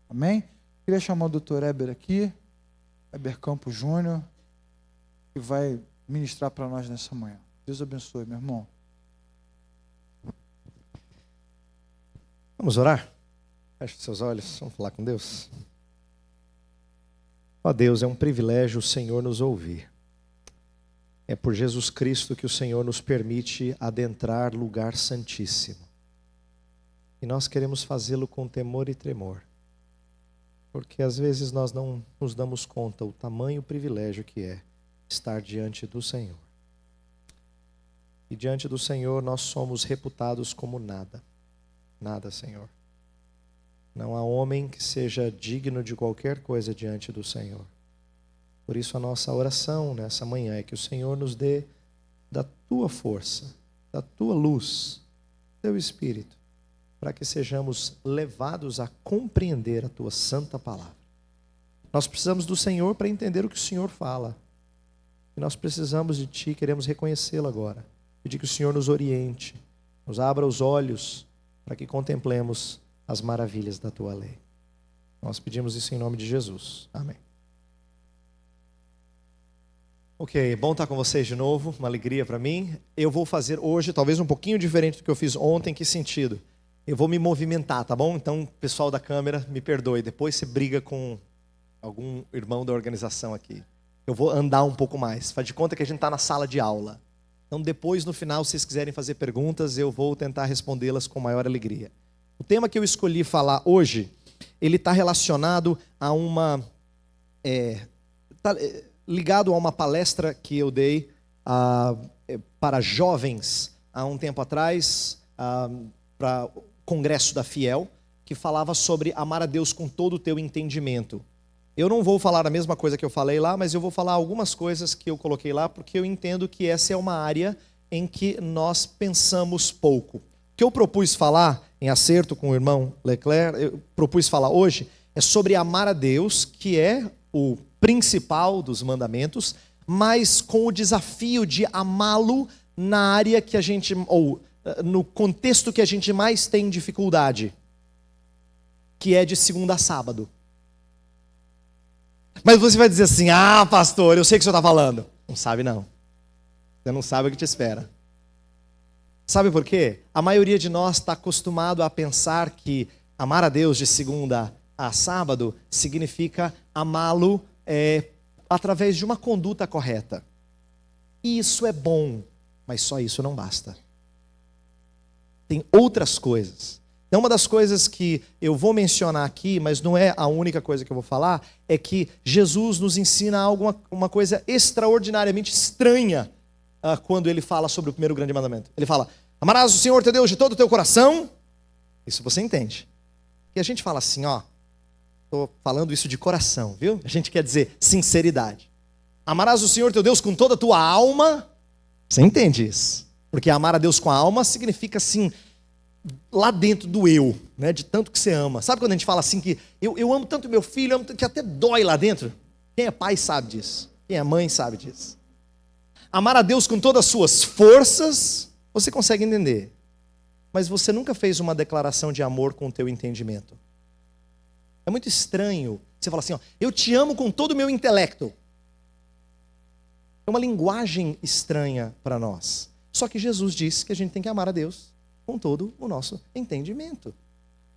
Amém? Queria chamar o doutor Heber aqui, Heber Campos Júnior, que vai ministrar para nós nessa manhã. Deus abençoe, meu irmão. Vamos orar? Feche seus olhos, vamos falar com Deus. Ó Deus, é um privilégio o Senhor nos ouvir. É por Jesus Cristo que o Senhor nos permite adentrar lugar santíssimo. E nós queremos fazê-lo com temor e tremor. Porque às vezes nós não nos damos conta o tamanho privilégio que é estar diante do Senhor. E diante do Senhor nós somos reputados como nada. Nada, Senhor. Não há homem que seja digno de qualquer coisa diante do Senhor. Por isso a nossa oração nessa manhã é que o Senhor nos dê da Tua força, da Tua luz, Teu Espírito, para que sejamos levados a compreender a Tua santa palavra. Nós precisamos do Senhor para entender o que o Senhor fala. E nós precisamos de Ti, queremos reconhecê-lo agora. Pedir que o Senhor nos oriente, nos abra os olhos para que contemplemos as maravilhas da Tua lei. Nós pedimos isso em nome de Jesus. Amém. Ok, bom estar com vocês de novo, uma alegria para mim. Eu vou fazer hoje, talvez um pouquinho diferente do que eu fiz ontem. Em que sentido? Eu vou me movimentar, tá bom? Então, pessoal da câmera, me perdoe. Depois você briga com algum irmão da organização aqui. Eu vou andar um pouco mais. Faz de conta que a gente está na sala de aula. Então, depois, no final, se vocês quiserem fazer perguntas, eu vou tentar respondê-las com maior alegria. O tema que eu escolhi falar hoje, ele está relacionado a ligado a uma palestra que eu dei para jovens há um tempo atrás, para o Congresso da Fiel, que falava sobre amar a Deus com todo o teu entendimento. Eu não vou falar a mesma coisa que eu falei lá, mas eu vou falar algumas coisas que eu coloquei lá, porque eu entendo que essa é uma área em que nós pensamos pouco. O que eu propus falar, em acerto com o irmão Leclerc, eu propus falar hoje, é sobre amar a Deus, que é o principal dos mandamentos, mas com o desafio de amá-lo na área que a gente, ou no contexto que a gente mais tem dificuldade, que é de segunda a sábado. Mas você vai dizer assim, pastor, eu sei o que o senhor está falando. Não sabe não. Você não sabe o que te espera. Sabe por quê? A maioria de nós está acostumado a pensar que amar a Deus de segunda a sábado significa amá-lo através de uma conduta correta. E isso é bom, mas só isso não basta. Tem outras coisas. Então, uma das coisas que eu vou mencionar aqui, mas não é a única coisa que eu vou falar, é que Jesus nos ensina uma coisa extraordinariamente estranha quando ele fala sobre o primeiro grande mandamento. Ele fala, amarás o Senhor teu Deus de todo o teu coração. Isso você entende. E a gente fala assim, estou falando isso de coração, viu? A gente quer dizer sinceridade. Amarás o Senhor teu Deus com toda a tua alma. Você entende isso? Porque amar a Deus com a alma significa assim, lá dentro do eu, né? De tanto que você ama. Sabe quando a gente fala assim que eu amo tanto meu filho, amo tanto, que até dói lá dentro? Quem é pai sabe disso. Quem é mãe sabe disso. Amar a Deus com todas as suas forças, você consegue entender. Mas você nunca fez uma declaração de amor com o teu entendimento. É muito estranho. Você fala assim, eu te amo com todo o meu intelecto. É uma linguagem estranha para nós. Só que Jesus disse que a gente tem que amar a Deus com todo o nosso entendimento.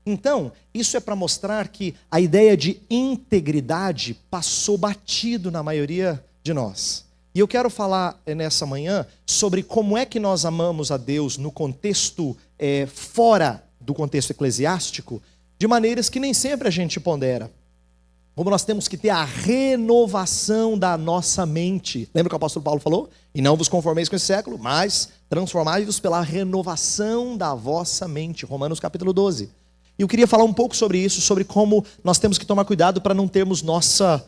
Então, isso é para mostrar que a ideia de integridade passou batido na maioria de nós. E eu quero falar nessa manhã sobre como é que nós amamos a Deus no contexto fora do contexto eclesiástico, de maneiras que nem sempre a gente pondera. Como nós temos que ter a renovação da nossa mente. Lembra que o apóstolo Paulo falou? E não vos conformeis com esse século, mas transformai-vos pela renovação da vossa mente. Romanos capítulo 12. E eu queria falar um pouco sobre isso, sobre como nós temos que tomar cuidado para não termos nossa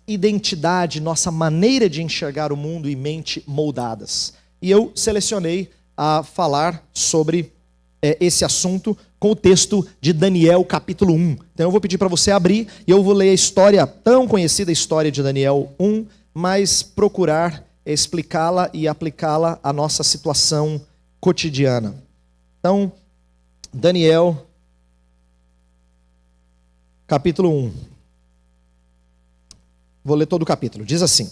identidade, nossa maneira de enxergar o mundo e mente moldadas. E eu selecionei a falar sobre esse assunto com o texto de Daniel capítulo 1. Então eu vou pedir para você abrir e eu vou ler a história, tão conhecida história de Daniel 1, mas procurar explicá-la e aplicá-la à nossa situação cotidiana. Então, Daniel capítulo 1. Vou ler todo o capítulo. Diz assim: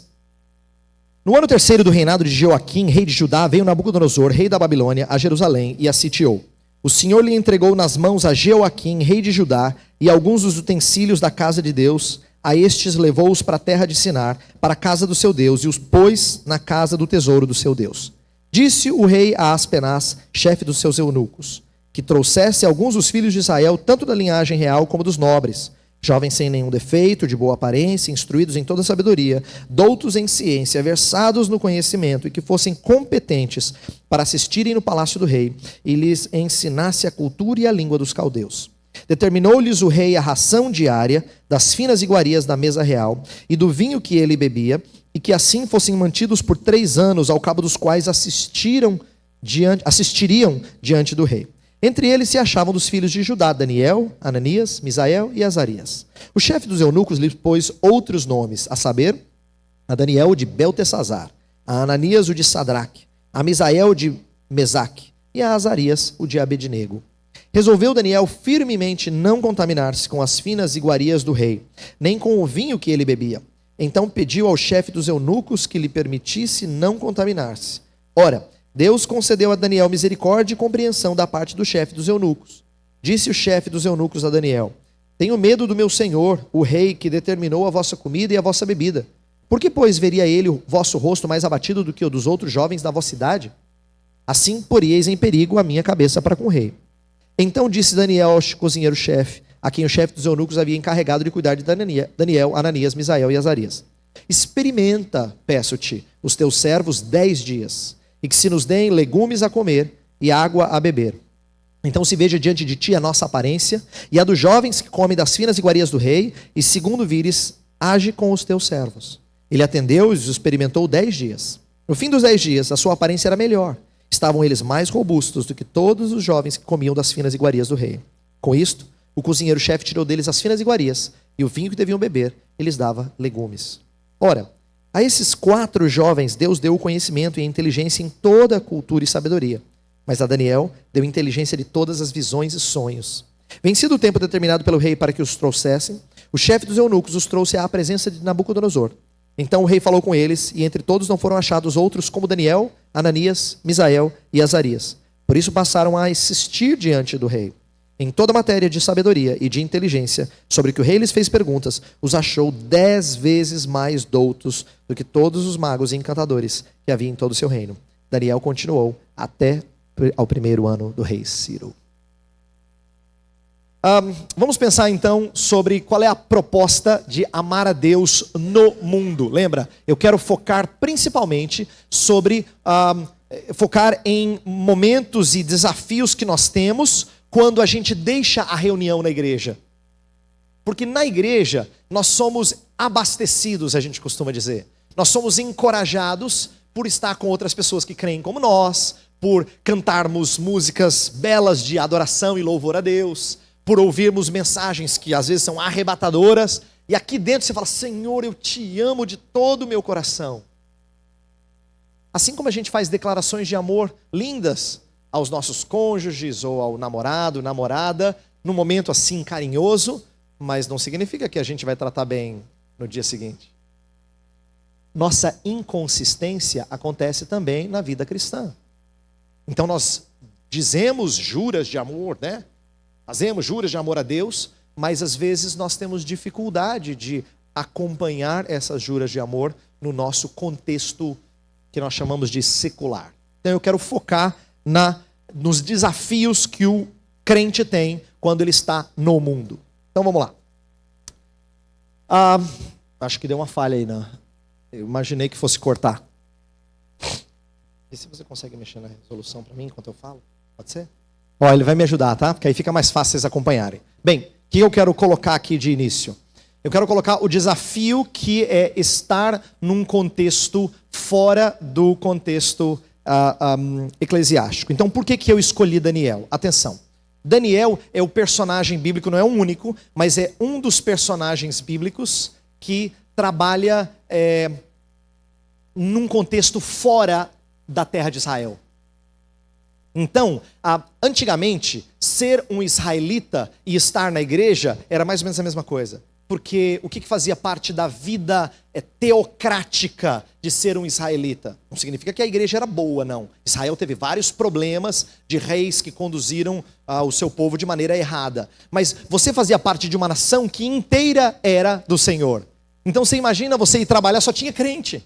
No ano terceiro do reinado de Joaquim, rei de Judá, veio Nabucodonosor, rei da Babilônia, a Jerusalém e a sitiou. O Senhor lhe entregou nas mãos a Joaquim, rei de Judá, e alguns dos utensílios da casa de Deus. A estes levou-os para a terra de Sinar, para a casa do seu Deus, e os pôs na casa do tesouro do seu Deus. Disse o rei a Aspenaz, chefe dos seus eunucos, que trouxesse alguns dos filhos de Israel, tanto da linhagem real como dos nobres, jovens sem nenhum defeito, de boa aparência, instruídos em toda sabedoria, doutos em ciência, versados no conhecimento, e que fossem competentes para assistirem no palácio do rei, e lhes ensinasse a cultura e a língua dos caldeus. Determinou-lhes o rei a ração diária das finas iguarias da mesa real e do vinho que ele bebia, e que assim fossem mantidos por 3 anos, ao cabo dos quais assistiriam diante do rei. Entre eles se achavam dos filhos de Judá, Daniel, Ananias, Misael e Azarias. O chefe dos eunucos lhe pôs outros nomes, a saber, a Daniel o de Beltesazar, a Ananias o de Sadraque, a Misael o de Mesaque e a Azarias o de Abednego. Resolveu Daniel firmemente não contaminar-se com as finas iguarias do rei, nem com o vinho que ele bebia. Então pediu ao chefe dos eunucos que lhe permitisse não contaminar-se. Ora, Deus concedeu a Daniel misericórdia e compreensão da parte do chefe dos eunucos. Disse o chefe dos eunucos a Daniel: Tenho medo do meu senhor, o rei, que determinou a vossa comida e a vossa bebida. Por que, pois, veria ele o vosso rosto mais abatido do que o dos outros jovens da vossa idade? Assim poríeis em perigo a minha cabeça para com o rei. Então disse Daniel ao cozinheiro-chefe, a quem o chefe dos eunucos havia encarregado de cuidar de Daniel, Ananias, Misael e Azarias: Experimenta, peço-te, os teus servos 10 dias, e que se nos deem legumes a comer e água a beber. Então se veja diante de ti a nossa aparência e a dos jovens que comem das finas iguarias do rei, e segundo vires, age com os teus servos. Ele atendeu e os experimentou 10 dias. No fim dos 10 dias, a sua aparência era melhor. Estavam eles mais robustos do que todos os jovens que comiam das finas iguarias do rei. Com isto, o cozinheiro-chefe tirou deles as finas iguarias, e o vinho que deviam beber, e lhes dava legumes. Ora, a esses 4 jovens Deus deu o conhecimento e a inteligência em toda a cultura e sabedoria. Mas a Daniel deu inteligência de todas as visões e sonhos. Vencido o tempo determinado pelo rei para que os trouxessem, o chefe dos eunucos os trouxe à presença de Nabucodonosor. Então o rei falou com eles, e entre todos não foram achados outros como Daniel, Ananias, Misael e Azarias. Por isso passaram a assistir diante do rei. Em toda matéria de sabedoria e de inteligência, sobre que o rei lhes fez perguntas, os achou 10 vezes mais doutos do que todos os magos e encantadores que havia em todo o seu reino. Daniel continuou até ao 1º ano do rei Ciro. Vamos pensar então sobre qual é a proposta de amar a Deus no mundo. Lembra? Eu quero focar principalmente sobre focar em momentos e desafios que nós temos quando a gente deixa a reunião na igreja. Porque na igreja nós somos abastecidos, a gente costuma dizer. Nós somos encorajados por estar com outras pessoas que creem como nós, por cantarmos músicas belas de adoração e louvor a Deus, por ouvirmos mensagens que às vezes são arrebatadoras, e aqui dentro você fala: Senhor, eu te amo de todo o meu coração. Assim como a gente faz declarações de amor lindas aos nossos cônjuges ou ao namorado, namorada, num momento assim carinhoso, mas não significa que a gente vai tratar bem no dia seguinte. Nossa inconsistência acontece também na vida cristã. Então nós dizemos juras de amor, né? Fazemos juras de amor a Deus, mas às vezes nós temos dificuldade de acompanhar essas juras de amor no nosso contexto que nós chamamos de secular. Então eu quero focar nos desafios que o crente tem quando ele está no mundo. Então vamos lá. Acho que deu uma falha aí, né? Eu imaginei que fosse cortar. E se você consegue mexer na resolução para mim enquanto eu falo? Pode ser? Ó, ele vai me ajudar, tá? Porque aí fica mais fácil vocês acompanharem. Bem, o que eu quero colocar aqui de início? Eu quero colocar o desafio que é estar num contexto fora do contexto eclesiástico. Então, por que eu escolhi Daniel? Atenção. Daniel é o personagem bíblico, não é o único, mas é um dos personagens bíblicos que trabalha num contexto fora da terra de Israel. Então, antigamente, ser um israelita e estar na igreja era mais ou menos a mesma coisa. Porque o que fazia parte da vida teocrática de ser um israelita? Não significa que a igreja era boa, não. Israel teve vários problemas de reis que conduziram o seu povo de maneira errada. Mas você fazia parte de uma nação que inteira era do Senhor. Então você imagina você ir trabalhar, só tinha crente.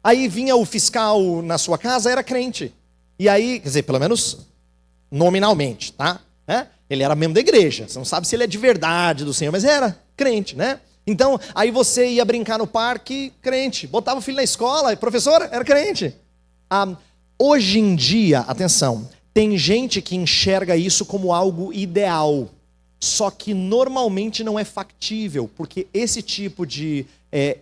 Aí vinha o fiscal na sua casa, era crente. E aí, quer dizer, pelo menos nominalmente, tá? Ele era membro da igreja. Você não sabe se ele é de verdade do Senhor, mas era crente, né? Então, aí você ia brincar no parque, crente. Botava o filho na escola, professor, era crente. Hoje em dia, atenção, tem gente que enxerga isso como algo ideal. Só que normalmente não é factível, porque esse tipo de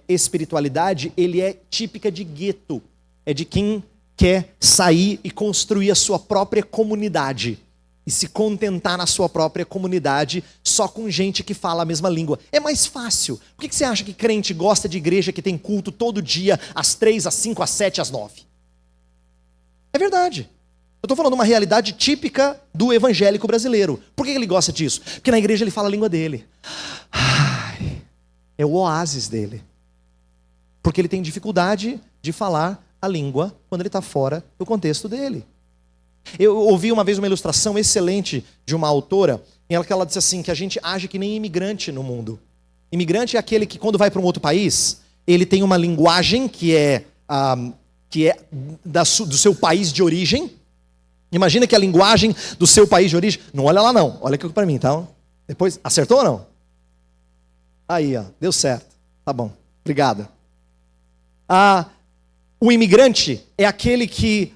espiritualidade, ele é típica de gueto. É de quem quer sair e construir a sua própria comunidade. E se contentar na sua própria comunidade só com gente que fala a mesma língua. É mais fácil. Por que você acha que crente gosta de igreja que tem culto todo dia, às 3, às 5, às 7, às 9? É verdade. Eu estou falando de uma realidade típica do evangélico brasileiro. Por que ele gosta disso? Porque na igreja ele fala a língua dele. É o oásis dele. Porque ele tem dificuldade de falar a língua quando ele está fora do contexto dele. Eu ouvi uma vez uma ilustração excelente de uma autora, em que ela disse assim, que a gente age que nem imigrante no mundo. Imigrante é aquele que quando vai para um outro país, ele tem uma linguagem que é do seu país de origem. Imagina que a linguagem do seu país de origem... Não olha lá não, olha aqui para mim, tá? Depois, acertou ou não? Aí, ó, deu certo. Tá bom, obrigado. O imigrante é aquele que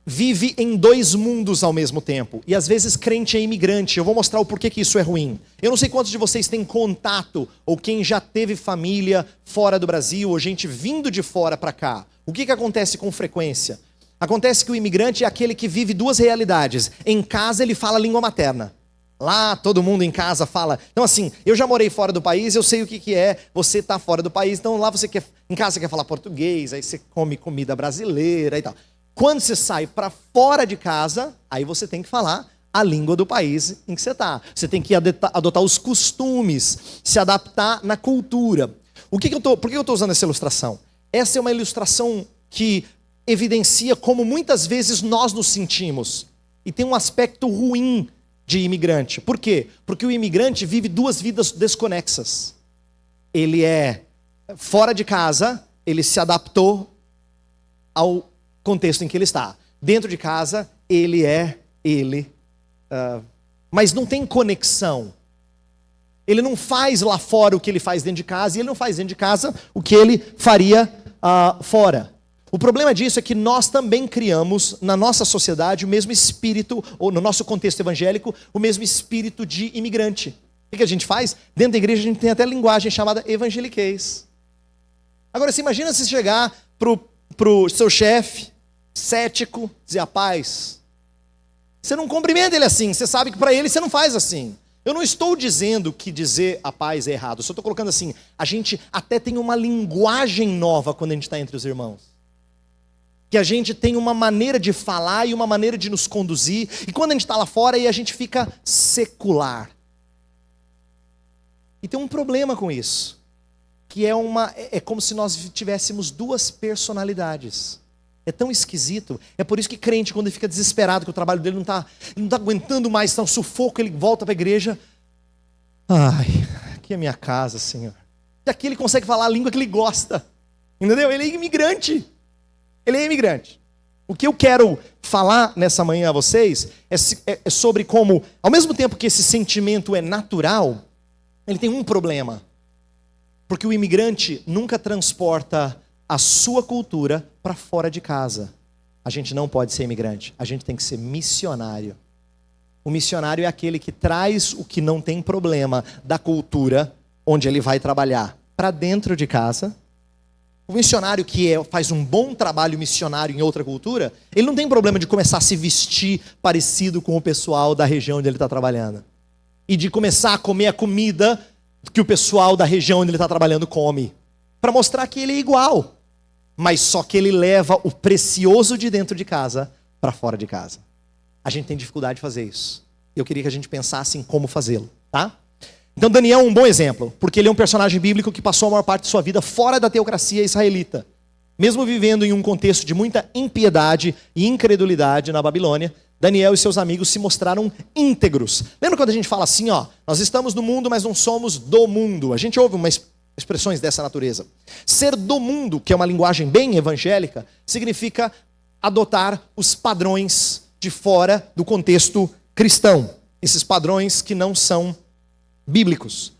vive em 2 mundos ao mesmo tempo. E às vezes crente é imigrante. Eu vou mostrar o porquê que isso é ruim. Eu não sei quantos de vocês têm contato, ou quem já teve família fora do Brasil, ou gente vindo de fora para cá. O que acontece com frequência? Acontece que o imigrante é aquele que vive 2 realidades. Em casa ele fala a língua materna. Lá todo mundo em casa fala. Então assim, eu já morei fora do país, eu sei o que é você estar fora do país. Então lá em casa você quer falar português, aí você come comida brasileira e tal. Quando você sai para fora de casa, aí você tem que falar a língua do país em que você está. Você tem que adotar os costumes, se adaptar na cultura. Por que eu estou usando essa ilustração? Essa é uma ilustração que evidencia como muitas vezes nós nos sentimos. E tem um aspecto ruim de imigrante. Por quê? Porque o imigrante vive 2 vidas desconexas. Ele é fora de casa, ele se adaptou ao contexto em que ele está. Dentro de casa, ele é ele. Mas não tem conexão. Ele não faz lá fora o que ele faz dentro de casa, e ele não faz dentro de casa o que ele faria fora. O problema disso é que nós também criamos na nossa sociedade o mesmo espírito, ou no nosso contexto evangélico, o mesmo espírito de imigrante. O que a gente faz? Dentro da igreja a gente tem até linguagem chamada evangeliquez. Agora, você imagina se chegar pro seu chefe, cético, dizer a paz. Você não cumprimenta ele assim, você sabe que para ele você não faz assim. Eu não estou dizendo que dizer a paz é errado, eu só estou colocando assim, a gente até tem uma linguagem nova quando a gente está entre os irmãos. Que a gente tem uma maneira de falar e uma maneira de nos conduzir. E quando a gente está lá fora, aí a gente fica secular. E tem um problema com isso. Que é como se nós tivéssemos 2 personalidades. É tão esquisito. É por isso que crente, quando ele fica desesperado, que o trabalho dele não está aguentando mais, está um sufoco, ele volta para a igreja. Ai, aqui é minha casa, Senhor. E aqui ele consegue falar a língua que ele gosta. Entendeu? Ele é imigrante. Ele é imigrante. O que eu quero falar nessa manhã a vocês é sobre como, ao mesmo tempo que esse sentimento é natural, ele tem um problema. Porque o imigrante nunca transporta a sua cultura para fora de casa. A gente não pode ser imigrante, a gente tem que ser missionário. O missionário é aquele que traz o que não tem problema da cultura onde ele vai trabalhar para dentro de casa. O missionário que faz um bom trabalho missionário em outra cultura, ele não tem problema de começar a se vestir parecido com o pessoal da região onde ele está trabalhando. E de começar a comer a comida que o pessoal da região onde ele está trabalhando come. Para mostrar que ele é igual. Mas só que ele leva o precioso de dentro de casa para fora de casa. a gente tem dificuldade de fazer isso. Eu queria que a gente pensasse em como fazê-lo, tá? Então Daniel é um bom exemplo, porque ele é um personagem bíblico que passou a maior parte de sua vida fora da teocracia israelita. Mesmo vivendo em um contexto de muita impiedade e incredulidade na Babilônia, Daniel e seus amigos se mostraram íntegros. Lembra quando a gente fala assim, ó, nós estamos no mundo, mas não somos do mundo? A gente ouve umas expressões dessa natureza. Ser do mundo, que é uma linguagem bem evangélica, significa adotar os padrões de fora do contexto cristão. Esses padrões que não são bíblicos.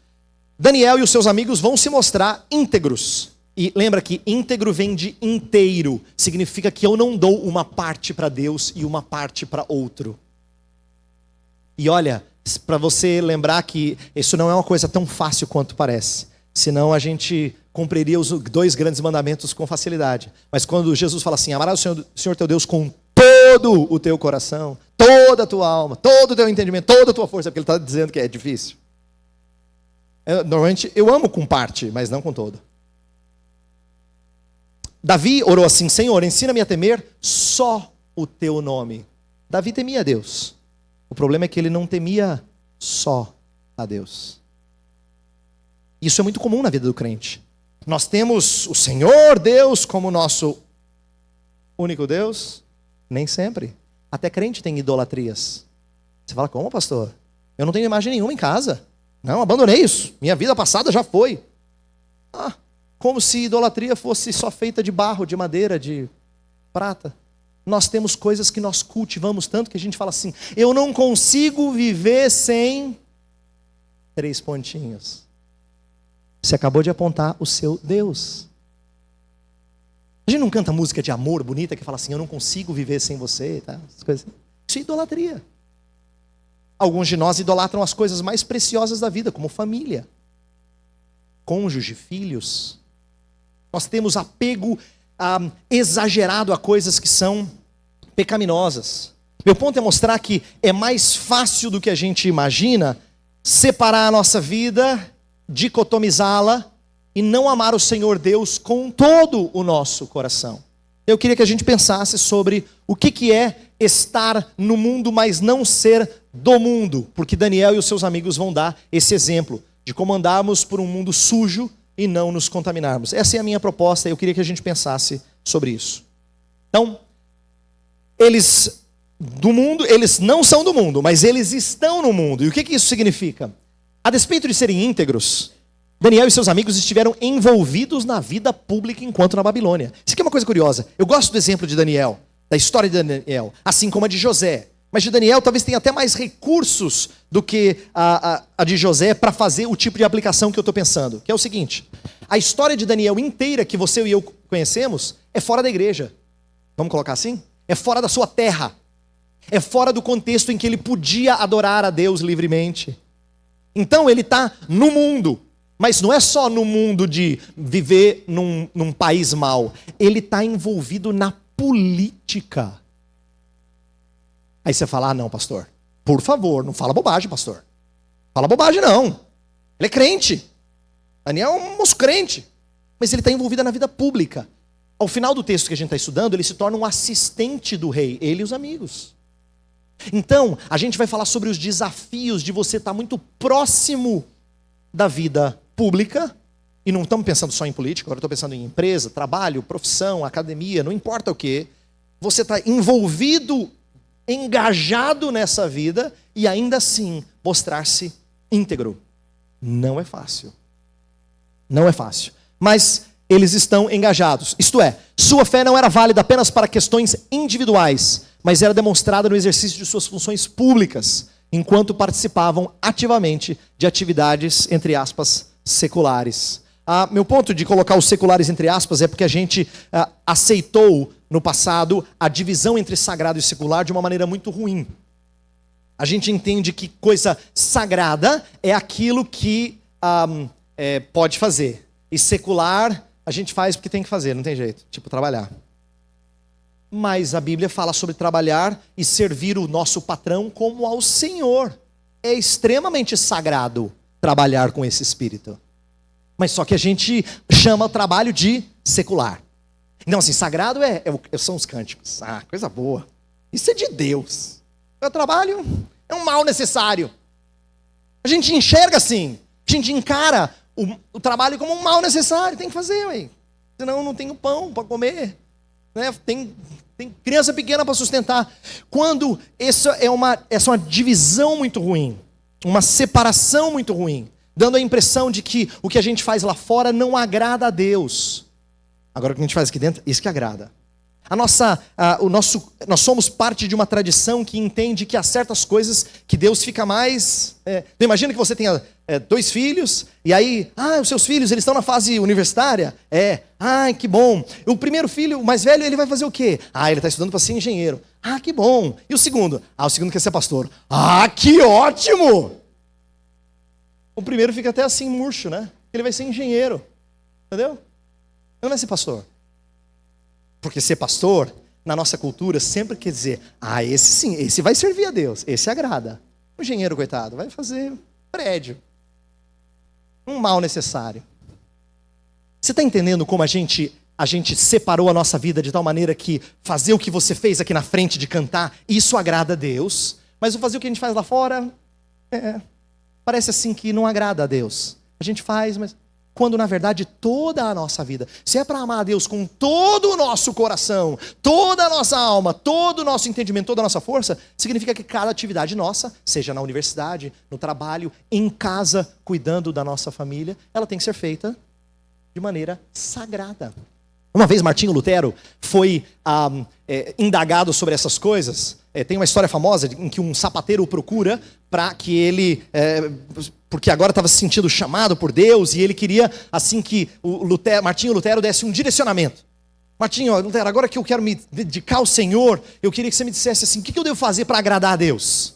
Daniel e os seus amigos vão se mostrar íntegros. E lembra que íntegro vem de inteiro. Significa que eu não dou uma parte para Deus e uma parte para outro. E olha, para você lembrar que isso não é uma coisa tão fácil quanto parece. Senão a gente cumpriria os 2 grandes mandamentos com facilidade. Mas quando Jesus fala assim, amarás o Senhor teu Deus com todo o teu coração, toda a tua alma, todo o teu entendimento, toda a tua força, porque ele está dizendo que é difícil. Normalmente eu amo com parte, mas não com todo. Davi orou assim, Senhor, ensina-me a temer só o teu nome. Davi temia a Deus. O problema é que ele não temia só a Deus. Isso é muito comum na vida do crente. Nós temos o Senhor Deus como nosso único Deus? Nem sempre. Até crente tem idolatrias. Você fala, como, pastor? Eu não tenho imagem nenhuma em casa. Não, abandonei isso. Minha vida passada já foi. Como se idolatria fosse só feita de barro, de madeira, de prata. Nós temos coisas que nós cultivamos tanto que a gente fala assim, eu não consigo viver sem 3 pontinhos. Você acabou de apontar o seu Deus. A gente não canta música de amor bonita que fala assim, eu não consigo viver sem você, tá? Essas coisas. Isso é idolatria. Alguns de nós idolatram as coisas mais preciosas da vida, como família, cônjuge, filhos. Nós temos apego exagerado a coisas que são pecaminosas. Meu ponto é mostrar que é mais fácil do que a gente imagina separar a nossa vida, dicotomizá-la e não amar o Senhor Deus com todo o nosso coração. Eu queria que a gente pensasse sobre o que é estar no mundo, mas não ser do mundo, porque Daniel e os seus amigos vão dar esse exemplo de como andarmos por um mundo sujo e não nos contaminarmos. Essa é a minha proposta e eu queria que a gente pensasse sobre isso. Então, eles não são do mundo, mas eles estão no mundo. E o que isso significa? A despeito de serem íntegros, Daniel e seus amigos estiveram envolvidos na vida pública enquanto na Babilônia. Isso aqui é uma coisa curiosa. Eu gosto do exemplo de Daniel, da história de Daniel, assim como a de José. Mas de Daniel talvez tenha até mais recursos do que a de José para fazer o tipo de aplicação que eu estou pensando. Que é o seguinte, a história de Daniel inteira que você e eu conhecemos é fora da igreja. Vamos colocar assim? É fora da sua terra. É fora do contexto em que ele podia adorar a Deus livremente. Então ele está no mundo. Mas não é só no mundo de viver num país mau. Ele está envolvido na política. Aí você fala, não, pastor, por favor, não fala bobagem, pastor. Fala bobagem, não. Ele é crente. Daniel é um moço crente. Mas ele está envolvido na vida pública. Ao final do texto que a gente está estudando, ele se torna um assistente do rei, ele e os amigos. Então, a gente vai falar sobre os desafios de você estar muito próximo da vida pública. E não estamos pensando só em política, agora estou pensando em empresa, trabalho, profissão, academia, não importa o quê. Você está envolvido, engajado nessa vida e ainda assim mostrar-se íntegro. Não é fácil. Não é fácil. Mas eles estão engajados. Isto é, sua fé não era válida apenas para questões individuais, mas era demonstrada no exercício de suas funções públicas, enquanto participavam ativamente de atividades, entre aspas, seculares. Meu ponto de colocar os seculares entre aspas é porque a gente aceitou no passado a divisão entre sagrado e secular de uma maneira muito ruim. A gente entende que coisa sagrada é aquilo que pode fazer. E secular a gente faz porque tem que fazer, não tem jeito. Tipo, trabalhar. Mas a Bíblia fala sobre trabalhar e servir o nosso patrão como ao Senhor. É extremamente sagrado trabalhar com esse espírito. Mas só que a gente chama o trabalho de secular. Então assim, sagrado são os cânticos. Coisa boa. Isso é de Deus. O trabalho é um mal necessário. A gente enxerga assim, a gente encara o trabalho como um mal necessário, tem que fazer, ué. Senão não tem o pão para comer, né? Tem criança pequena para sustentar. Quando essa é uma divisão muito ruim, uma separação muito ruim, dando a impressão de que o que a gente faz lá fora não agrada a Deus. Agora o que a gente faz aqui dentro, isso que agrada. Nós somos parte de uma tradição que entende que há certas coisas que Deus fica mais... Imagina que você tenha 2 filhos, e aí, os seus filhos, eles estão na fase universitária? Que bom. O primeiro filho, o mais velho, ele vai fazer o quê? Ele está estudando para ser engenheiro. Que bom. E o segundo? O segundo quer ser pastor. Que ótimo! O primeiro fica até assim murcho, né? Ele vai ser engenheiro, entendeu? Não vai ser pastor. Porque ser pastor, na nossa cultura, sempre quer dizer, esse sim, esse vai servir a Deus, esse agrada. O engenheiro, coitado, vai fazer prédio. Um mal necessário. Você está entendendo como a gente separou a nossa vida de tal maneira que fazer o que você fez aqui na frente de cantar, isso agrada a Deus, mas fazer o que a gente faz lá fora, parece assim que não agrada a Deus. A gente faz, mas... Quando na verdade toda a nossa vida, se é para amar a Deus com todo o nosso coração, toda a nossa alma, todo o nosso entendimento, toda a nossa força, significa que cada atividade nossa, seja na universidade, no trabalho, em casa, cuidando da nossa família, ela tem que ser feita de maneira sagrada. Uma vez Martinho Lutero foi indagado sobre essas coisas. Tem uma história famosa em que um sapateiro o procura para que ele... porque agora estava se sentindo chamado por Deus e ele queria, assim, que Martinho Lutero desse um direcionamento. Martinho Lutero, agora que eu quero me dedicar ao Senhor, eu queria que você me dissesse assim, o que eu devo fazer para agradar a Deus?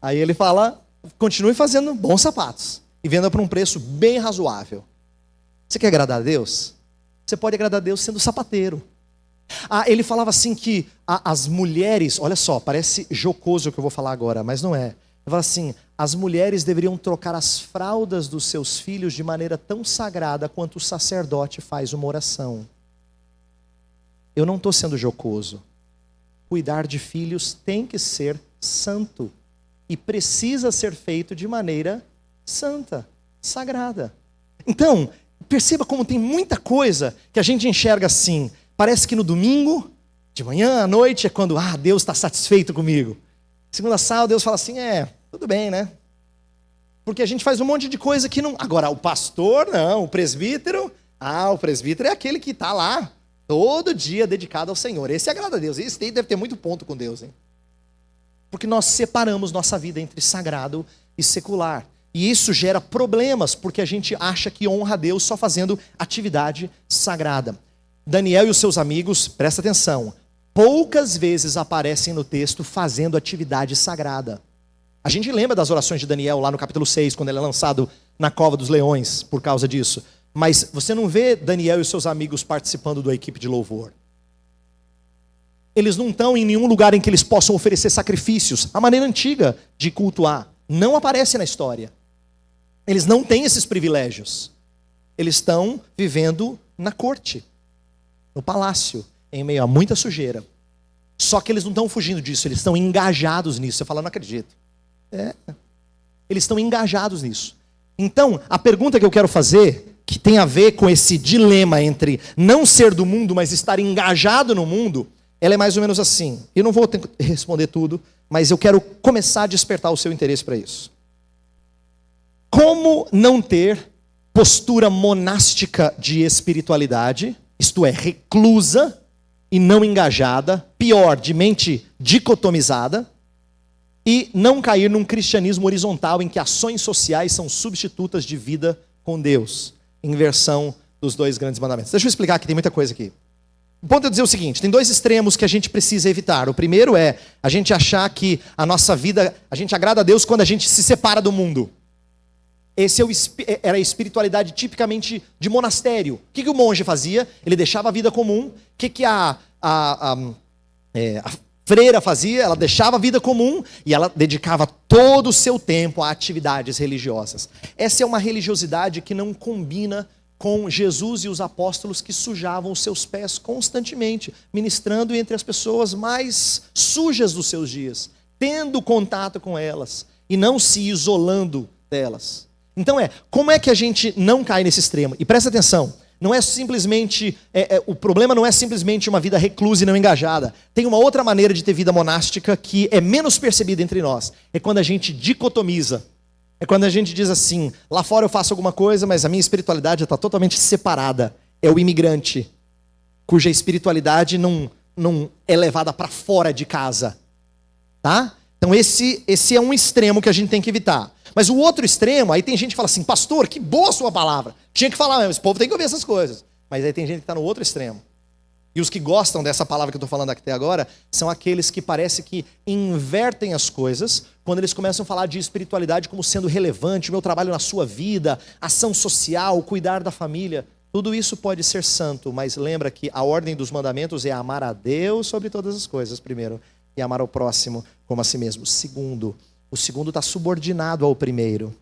Aí ele fala, continue fazendo bons sapatos e venda por um preço bem razoável. Você quer agradar a Deus? Você pode agradar a Deus sendo sapateiro. Ele falava assim que as mulheres, olha só, parece jocoso o que eu vou falar agora, mas não é. Ele fala assim, as mulheres deveriam trocar as fraldas dos seus filhos de maneira tão sagrada quanto o sacerdote faz uma oração. Eu não estou sendo jocoso. Cuidar de filhos tem que ser santo. E precisa ser feito de maneira santa, sagrada. Então, perceba como tem muita coisa que a gente enxerga assim. Parece que no domingo, de manhã à noite, é quando Deus está satisfeito comigo. Segunda, sábado, Deus fala assim, tudo bem, né? Porque a gente faz um monte de coisa que não... Agora, o pastor, não, o presbítero... o presbítero é aquele que está lá, todo dia dedicado ao Senhor. Esse agrada a Deus. Esse deve ter muito ponto com Deus, hein? Porque nós separamos nossa vida entre sagrado e secular. E isso gera problemas, porque a gente acha que honra a Deus só fazendo atividade sagrada. Daniel e os seus amigos, presta atenção, poucas vezes aparecem no texto fazendo atividade sagrada. A gente lembra das orações de Daniel lá no capítulo 6, quando ele é lançado na cova dos leões por causa disso. Mas você não vê Daniel e os seus amigos participando da equipe de louvor. Eles não estão em nenhum lugar em que eles possam oferecer sacrifícios. A maneira antiga de cultuar não aparece na história. Eles não têm esses privilégios. Eles estão vivendo na corte, no palácio, em meio a muita sujeira. Só que eles não estão fugindo disso, eles estão engajados nisso. Você fala, não acredito. Eles estão engajados nisso. Então, a pergunta que eu quero fazer, que tem a ver com esse dilema entre não ser do mundo, mas estar engajado no mundo, ela é mais ou menos assim. Eu não vou responder tudo, mas eu quero começar a despertar o seu interesse para isso. Como não ter postura monástica de espiritualidade, isto é, reclusa e não engajada, pior, de mente dicotomizada, e não cair num cristianismo horizontal em que ações sociais são substitutas de vida com Deus. Inversão dos 2 grandes mandamentos. Deixa eu explicar que tem muita coisa aqui. O ponto é dizer o seguinte, tem 2 extremos que a gente precisa evitar. O primeiro é a gente achar que a nossa vida, a gente agrada a Deus quando a gente se separa do mundo. Esse era a espiritualidade tipicamente de monastério. O que o monge fazia? Ele deixava a vida comum. O que a freira fazia? Ela deixava a vida comum e ela dedicava todo o seu tempo a atividades religiosas. Essa é uma religiosidade que não combina com Jesus e os apóstolos que sujavam os seus pés constantemente, ministrando entre as pessoas mais sujas dos seus dias. tendo contato com elas e não se isolando delas. Então como é que a gente não cai nesse extremo? E presta atenção, não é simplesmente, o problema não é simplesmente uma vida reclusa e não engajada. Tem uma outra maneira de ter vida monástica que é menos percebida entre nós. É quando a gente dicotomiza. É quando a gente diz assim, lá fora eu faço alguma coisa, mas a minha espiritualidade está totalmente separada. É o imigrante, cuja espiritualidade não é levada para fora de casa. Tá? Então esse é um extremo que a gente tem que evitar. Mas o outro extremo, aí tem gente que fala assim, pastor, que boa a sua palavra. Tinha que falar mesmo, esse povo tem que ouvir essas coisas. Mas aí tem gente que está no outro extremo. E os que gostam dessa palavra que eu estou falando aqui até agora, são aqueles que parece que invertem as coisas, quando eles começam a falar de espiritualidade como sendo relevante, o meu trabalho na sua vida, ação social, cuidar da família. Tudo isso pode ser santo, mas lembra que a ordem dos mandamentos é amar a Deus sobre todas as coisas, primeiro, e amar ao próximo como a si mesmo. Segundo, o segundo está subordinado ao primeiro.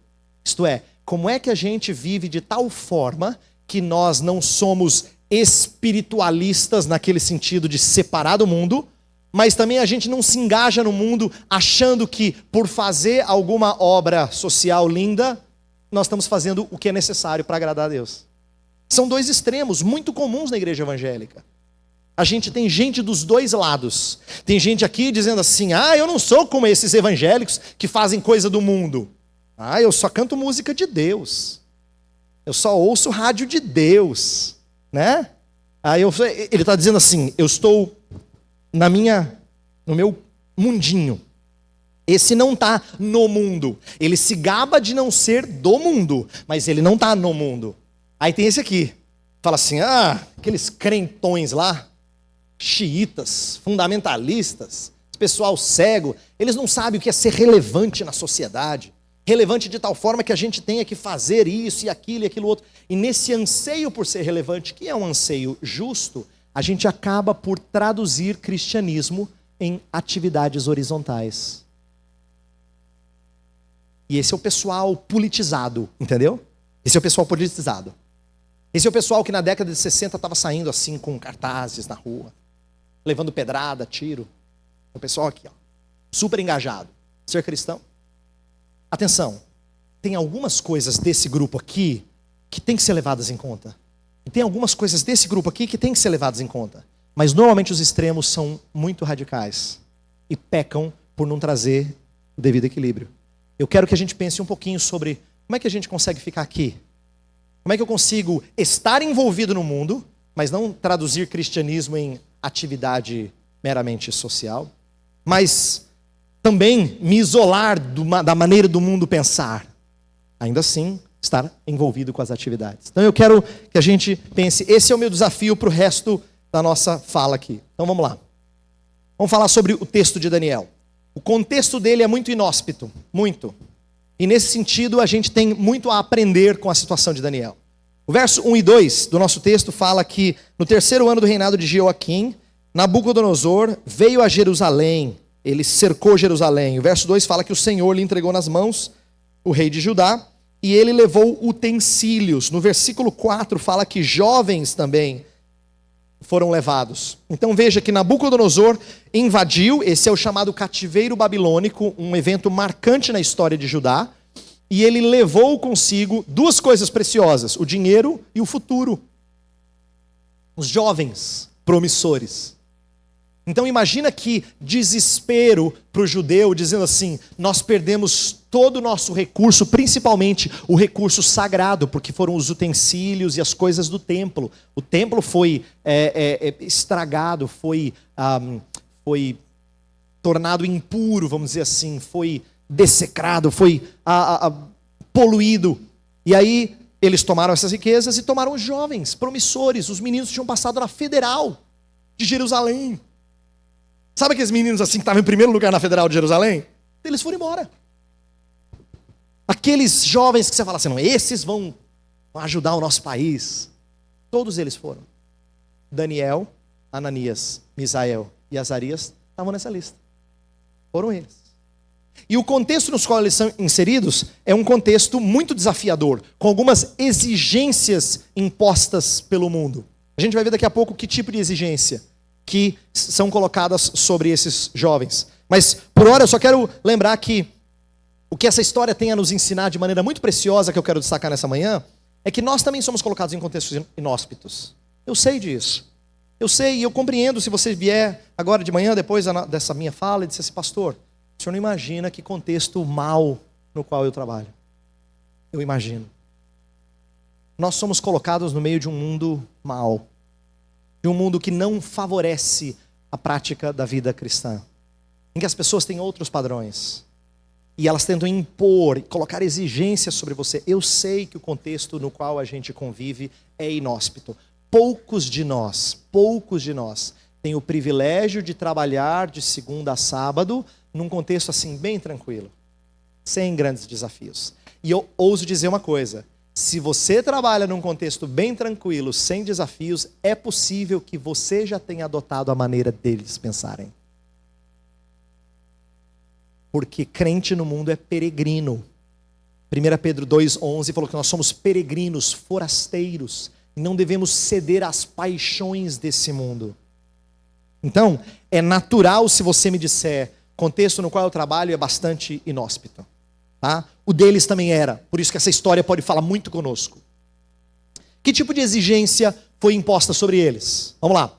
Isto é, como é que a gente vive de tal forma que nós não somos espiritualistas naquele sentido de separar do mundo, mas também a gente não se engaja no mundo achando que por fazer alguma obra social linda, nós estamos fazendo o que é necessário para agradar a Deus. São dois extremos muito comuns na igreja evangélica. A gente tem gente dos dois lados. Tem gente aqui dizendo assim, eu não sou como esses evangélicos que fazem coisa do mundo. Eu só canto música de Deus. Eu só ouço rádio de Deus. Né? Ele está dizendo assim, eu estou no meu mundinho. Esse não está no mundo. Ele se gaba de não ser do mundo, mas ele não está no mundo. Aí tem esse aqui. Fala assim, aqueles crentões lá, xiitas, fundamentalistas, pessoal cego, eles não sabem o que é ser relevante na sociedade. Relevante de tal forma que a gente tenha que fazer isso e aquilo outro. E nesse anseio por ser relevante, que é um anseio justo, a gente acaba por traduzir cristianismo em atividades horizontais. E esse é o pessoal politizado, entendeu? Esse é o pessoal politizado. Esse é o pessoal que na década de 60 estava saindo assim com cartazes na rua, levando pedrada, tiro. O pessoal aqui, super engajado. Ser cristão. Atenção, tem algumas coisas desse grupo aqui que tem que ser levadas em conta. E tem algumas coisas desse grupo aqui que tem que ser levadas em conta. Mas normalmente os extremos são muito radicais e pecam por não trazer o devido equilíbrio. Eu quero que a gente pense um pouquinho sobre como é que a gente consegue ficar aqui. Como é que eu consigo estar envolvido no mundo, mas não traduzir cristianismo em atividade meramente social, mas também me isolar da maneira do mundo pensar. Ainda assim, estar envolvido com as atividades. Então eu quero que a gente pense, esse é o meu desafio para o resto da nossa fala aqui. Então vamos lá. Vamos falar sobre o texto de Daniel. O contexto dele é muito inóspito, muito. E nesse sentido a gente tem muito a aprender com a situação de Daniel. O verso 1 e 2 do nosso texto fala que no 3º ano do reinado de Jeoaquim, Nabucodonosor veio a Jerusalém. Ele cercou Jerusalém. O verso 2 fala que o Senhor lhe entregou nas mãos o rei de Judá e ele levou utensílios. No versículo 4 fala que jovens também foram levados. Então veja que Nabucodonosor invadiu, esse é o chamado cativeiro babilônico, um evento marcante na história de Judá, e ele levou consigo duas coisas preciosas, o dinheiro e o futuro. Os jovens promissores. Então imagina que desespero para o judeu, dizendo assim, nós perdemos todo o nosso recurso, principalmente o recurso sagrado, porque foram os utensílios e as coisas do templo. O templo foi estragado, foi tornado impuro, vamos dizer assim, foi dessecrado, foi poluído. E aí eles tomaram essas riquezas e tomaram os jovens promissores, os meninos que tinham passado na Federal de Jerusalém. Sabe aqueles meninos assim que estavam em primeiro lugar na Federal de Jerusalém? Eles foram embora. Aqueles jovens que você fala assim, não, esses vão ajudar o nosso país. Todos eles foram. Daniel, Ananias, Misael e Azarias estavam nessa lista. Foram eles. E o contexto nos qual eles são inseridos é um contexto muito desafiador, com algumas exigências impostas pelo mundo. A gente vai ver daqui a pouco que tipo de exigência que são colocadas sobre esses jovens. Mas, por hora, eu só quero lembrar que o que essa história tem a nos ensinar de maneira muito preciosa, que eu quero destacar nessa manhã, é que nós também somos colocados em contextos inóspitos. Eu sei disso. Eu sei e eu compreendo se você vier agora de manhã, depois dessa minha fala, e disser assim, pastor, o senhor não imagina que contexto mau no qual eu trabalho. Eu imagino. Nós somos colocados no meio de um mundo mau. De um mundo que não favorece a prática da vida cristã. Em que as pessoas têm outros padrões. E elas tentam impor, colocar exigências sobre você. Eu sei que o contexto no qual a gente convive é inóspito. Poucos de nós têm o privilégio de trabalhar de segunda a sábado num contexto assim bem tranquilo, sem grandes desafios. E eu ouso dizer uma coisa, se você trabalha num contexto bem tranquilo, sem desafios, é possível que você já tenha adotado a maneira deles pensarem. Porque crente no mundo é peregrino. 1 Pedro 2,11 falou que nós somos peregrinos, forasteiros, e não devemos ceder às paixões desse mundo. Então, é natural se você me disser, contexto no qual eu trabalho é bastante inóspito. Tá? O deles também era, por isso que essa história pode falar muito conosco. Que tipo de exigência foi imposta sobre eles? Vamos lá.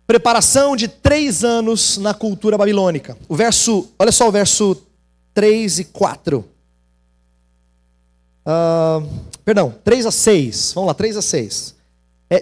Preparação de 3 anos na cultura babilônica. Olha só o verso 3 e 4. 3 a 6. Vamos lá, 3 a 6.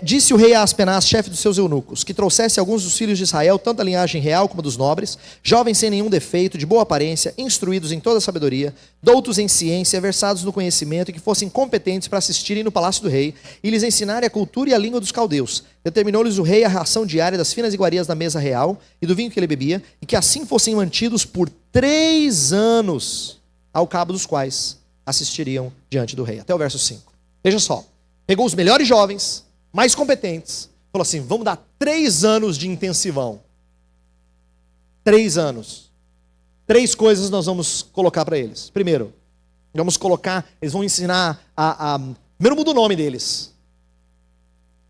Disse o rei a Aspenaz, chefe dos seus eunucos, que trouxesse alguns dos filhos de Israel, tanto da linhagem real como dos nobres, jovens sem nenhum defeito, de boa aparência, instruídos em toda a sabedoria, doutos em ciência, versados no conhecimento, e que fossem competentes para assistirem no palácio do rei, e lhes ensinarem a cultura e a língua dos caldeus. Determinou-lhes o rei a ração diária das finas iguarias da mesa real, e do vinho que ele bebia, e que assim fossem mantidos por 3 anos, ao cabo dos quais assistiriam diante do rei. Até o verso 5. Veja só, pegou os melhores jovens, mais competentes, falou assim, vamos dar 3 anos de intensivão. 3 anos. 3 coisas nós vamos colocar para eles. Primeiro, eles vão ensinar primeiro muda o nome deles.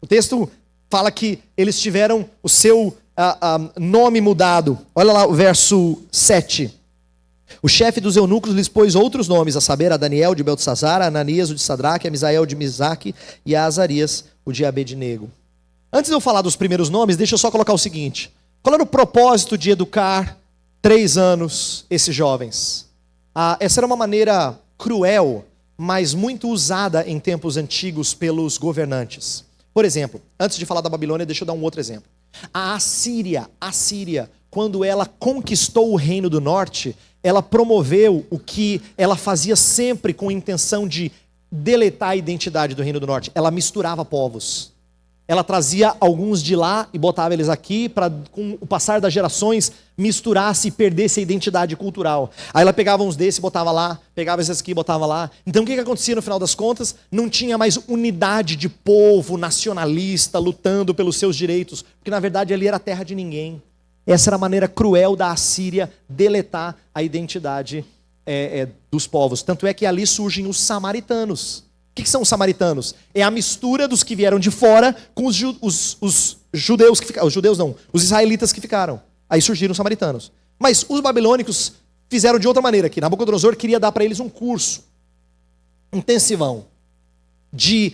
O texto fala que eles tiveram o seu nome mudado. Olha lá o verso 7. O chefe dos eunucos lhes pôs outros nomes, a saber, a Daniel de Beltesazar, a Ananias, o de Sadraque, a Misael de Misaque e a Azarias, o de Abednego. Antes de eu falar dos primeiros nomes, deixa eu só colocar o seguinte. Qual era o propósito de educar 3 anos esses jovens? Essa era uma maneira cruel, mas muito usada em tempos antigos pelos governantes. Por exemplo, antes de falar da Babilônia, deixa eu dar um outro exemplo. A Assíria, quando ela conquistou o reino do norte, ela promoveu o que ela fazia sempre com a intenção de deletar a identidade do reino do norte. Ela misturava povos. Ela trazia alguns de lá e botava eles aqui para, com o passar das gerações, misturasse e perdesse a identidade cultural. Aí ela pegava uns desses e botava lá, pegava esses aqui e botava lá. Então o que acontecia no final das contas? Não tinha mais unidade de povo nacionalista lutando pelos seus direitos, porque na verdade ali era a terra de ninguém. Essa era a maneira cruel da Assíria deletar a identidade dos povos. Tanto é que ali surgem os samaritanos. O que são os samaritanos? É a mistura dos que vieram de fora com os judeus que ficaram. Os judeus não, os israelitas que ficaram. Aí surgiram os samaritanos. Mas os babilônicos fizeram de outra maneira aqui. Nabucodonosor queria dar para eles um curso intensivão de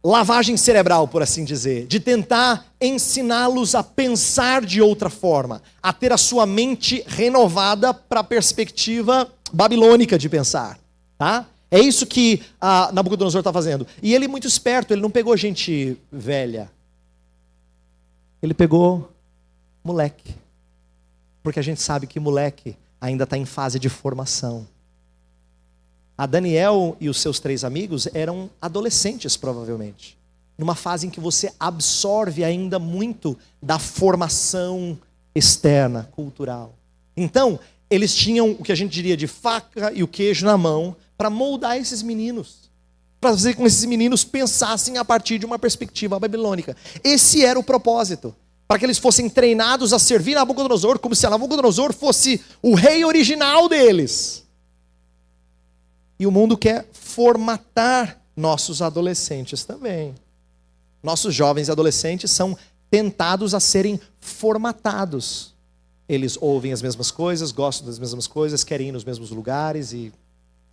lavagem cerebral, por assim dizer, de tentar ensiná-los a pensar de outra forma, a ter a sua mente renovada para a perspectiva babilônica de pensar, tá? É isso que Nabucodonosor está fazendo. E ele, muito esperto, ele não pegou gente velha, ele pegou moleque, porque a gente sabe que moleque ainda está em fase de formação. A Daniel e os seus 3 amigos eram adolescentes, provavelmente. Numa fase em que você absorve ainda muito da formação externa, cultural. Então, eles tinham o que a gente diria de faca e o queijo na mão para moldar esses meninos. Para fazer com que esses meninos pensassem a partir de uma perspectiva babilônica. Esse era o propósito. Para que eles fossem treinados a servir Nabucodonosor como se Nabucodonosor fosse o rei original deles. E o mundo quer formatar nossos adolescentes também. Nossos jovens e adolescentes são tentados a serem formatados. eles ouvem as mesmas coisas, gostam das mesmas coisas, querem ir nos mesmos lugares e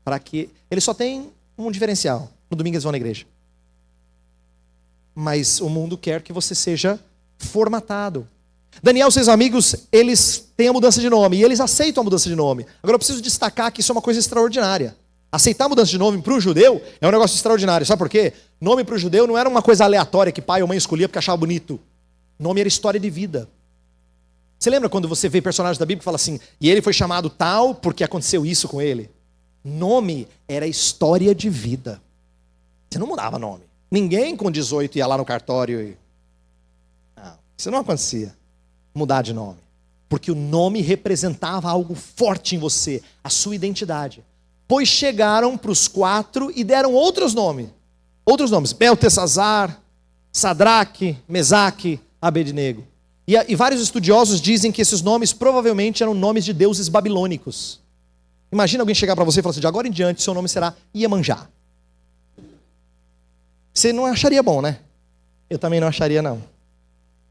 para que eles só têm um diferencial. No domingo eles vão na igreja. Mas o mundo quer que você seja formatado. Daniel e seus amigos, eles têm a mudança de nome e eles aceitam a mudança de nome. Agora eu preciso destacar que isso é uma coisa extraordinária. Aceitar a mudança de nome para um judeu é um negócio extraordinário. Sabe por quê? Nome para o judeu não era uma coisa aleatória que pai ou mãe escolhia porque achava bonito. Nome era história de vida. Você lembra quando você vê personagens da Bíblia que fala assim, e ele foi chamado tal porque aconteceu isso com ele? Nome era história de vida. Você não mudava nome. Ninguém com 18 ia lá no cartório e... Não, isso não acontecia. Mudar de nome. Porque o nome representava algo forte em você, a sua identidade. Pois chegaram para os 4 e deram outros nomes. Outros nomes. Beltesazar, Sadraque, Mesaque, Abednego. E vários estudiosos dizem que esses nomes provavelmente eram nomes de deuses babilônicos. Imagina alguém chegar para você e falar assim, de agora em diante seu nome será Iemanjá. Você não acharia bom, né? Eu também não acharia, não.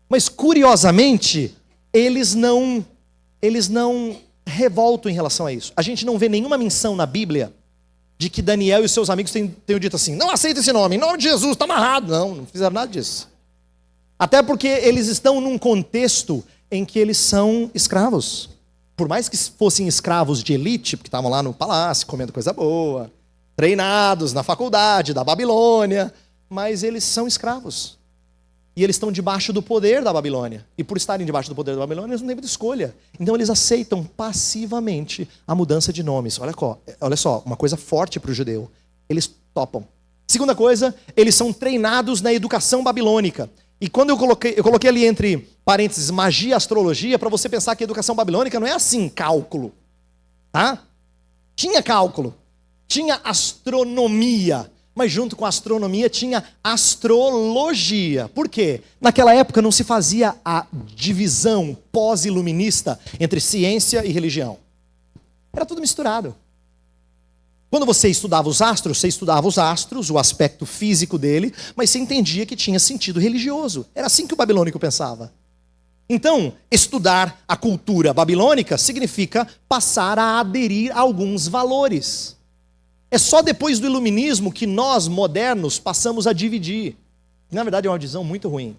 Mas curiosamente, eles não revoltam em relação a isso. A gente não vê nenhuma menção na Bíblia de que Daniel e os seus amigos tenham dito assim, não aceita esse nome, em nome de Jesus, está amarrado. Não fizeram nada disso. Até porque eles estão num contexto em que eles são escravos. Por mais que fossem escravos de elite, porque estavam lá no palácio, comendo coisa boa, treinados na faculdade da Babilônia, mas eles são escravos. E eles estão debaixo do poder da Babilônia. E por estarem debaixo do poder da Babilônia, eles não têm muita escolha. Então eles aceitam passivamente a mudança de nomes. Olha só, uma coisa forte para o judeu. Eles topam. Segunda coisa, eles são treinados na educação babilônica. E quando eu coloquei ali entre parênteses magia e astrologia, para você pensar que a educação babilônica não é assim, cálculo. Tá? Tinha cálculo, tinha astronomia, mas junto com a astronomia tinha astrologia. Por quê? Naquela época não se fazia a divisão pós-iluminista entre ciência e religião. Era tudo misturado. Quando você estudava os astros, o aspecto físico dele, mas você entendia que tinha sentido religioso. Era assim que o babilônico pensava. Então, estudar a cultura babilônica significa passar a aderir a alguns valores. É só depois do iluminismo que nós, modernos, passamos a dividir. Na verdade, é uma divisão muito ruim.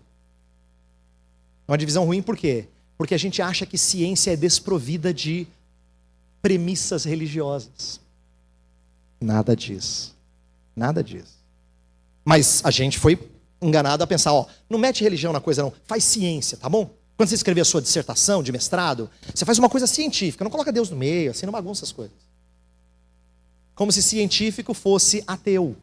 É uma divisão ruim por quê? Porque a gente acha que ciência é desprovida de premissas religiosas. Nada disso. Nada disso. Mas a gente foi enganado a pensar, não mete religião na coisa não, faz ciência, tá bom? Quando você escrever a sua dissertação de mestrado, você faz uma coisa científica, não coloca Deus no meio, assim, não bagunça as coisas. Como se científico fosse ateu.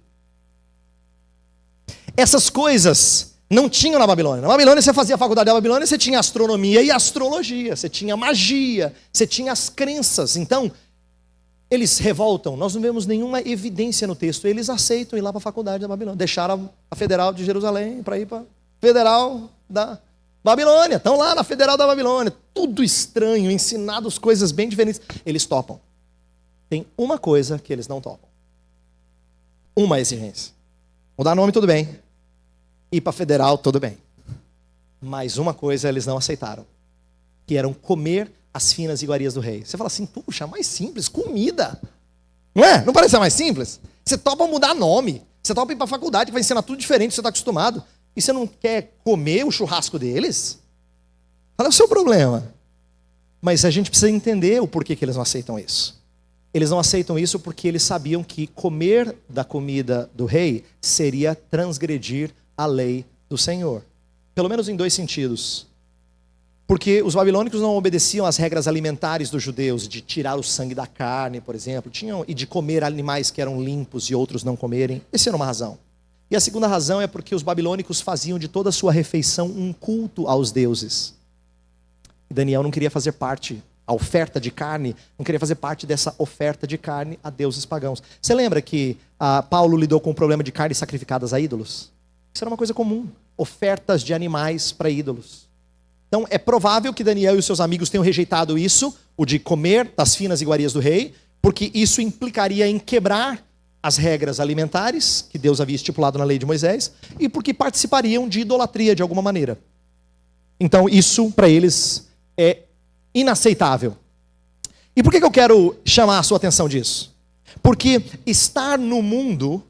Essas coisas não tinham na Babilônia. Na Babilônia você fazia a faculdade da Babilônia, você tinha astronomia e astrologia, você tinha magia, você tinha as crenças. Então, eles revoltam, nós não vemos nenhuma evidência no texto, eles aceitam ir lá para a faculdade da Babilônia, deixaram a Federal de Jerusalém para ir para a Federal da Babilônia, estão lá na Federal da Babilônia, tudo estranho, ensinados coisas bem diferentes, eles topam. Tem uma coisa que eles não topam, uma exigência, mudar nome tudo bem, ir para a Federal tudo bem, mas uma coisa eles não aceitaram, que eram comer as finas iguarias do rei. Você fala assim, puxa, mais simples, comida. Não é? Não parece mais simples? Você topa mudar nome. Você topa ir para a faculdade que vai ensinar tudo diferente, você está acostumado. E você não quer comer o churrasco deles? Qual é o seu problema? Mas a gente precisa entender o porquê que eles não aceitam isso. Eles não aceitam isso porque eles sabiam que comer da comida do rei seria transgredir a lei do Senhor. Pelo menos em 2 sentidos. Porque os babilônicos não obedeciam às regras alimentares dos judeus, de tirar o sangue da carne, por exemplo, e de comer animais que eram limpos e outros não comerem. Essa era uma razão. E a segunda razão é porque os babilônicos faziam de toda a sua refeição um culto aos deuses. E Daniel não queria fazer parte, a oferta de carne, não queria fazer parte dessa oferta de carne a deuses pagãos. Você lembra que Paulo lidou com o problema de carnes sacrificadas a ídolos? Isso era uma coisa comum, ofertas de animais para ídolos. Então é provável que Daniel e os seus amigos tenham rejeitado isso, o de comer das finas iguarias do rei, porque isso implicaria em quebrar as regras alimentares que Deus havia estipulado na lei de Moisés, e porque participariam de idolatria de alguma maneira. Então isso para eles é inaceitável. E por que eu quero chamar a sua atenção disso? Porque estar no mundo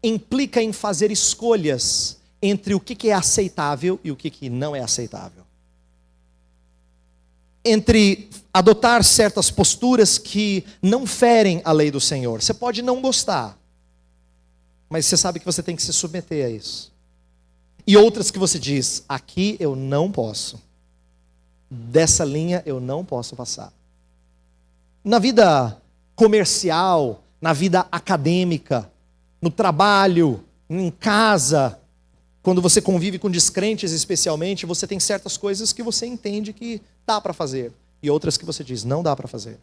implica em fazer escolhas entre o que é aceitável e o que não é aceitável. Entre adotar certas posturas que não ferem a lei do Senhor. Você pode não gostar, mas você sabe que você tem que se submeter a isso. E outras que você diz, aqui eu não posso. Dessa linha eu não posso passar. Na vida comercial, na vida acadêmica, no trabalho, em casa, quando você convive com descrentes especialmente, você tem certas coisas que você entende que dá para fazer. E outras que você diz, não dá para fazer.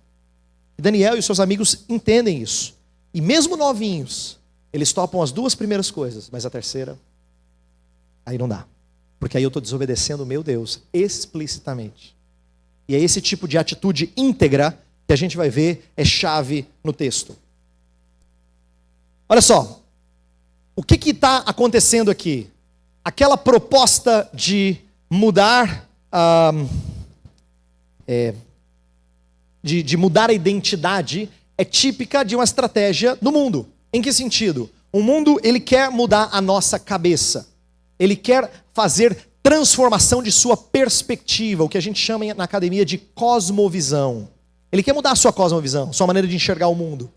E Daniel e seus amigos entendem isso. E mesmo novinhos, eles topam as duas primeiras coisas, mas a terceira, aí não dá. Porque aí eu estou desobedecendo o meu Deus, explicitamente. E é esse tipo de atitude íntegra que a gente vai ver é chave no texto. Olha só, o que está acontecendo aqui? Aquela proposta de mudar, de mudar a identidade é típica de uma estratégia do mundo. Em que sentido? O mundo, ele quer mudar a nossa cabeça. Ele quer fazer transformação de sua perspectiva, o que a gente chama na academia de cosmovisão. Ele quer mudar a sua cosmovisão, sua maneira de enxergar o mundo.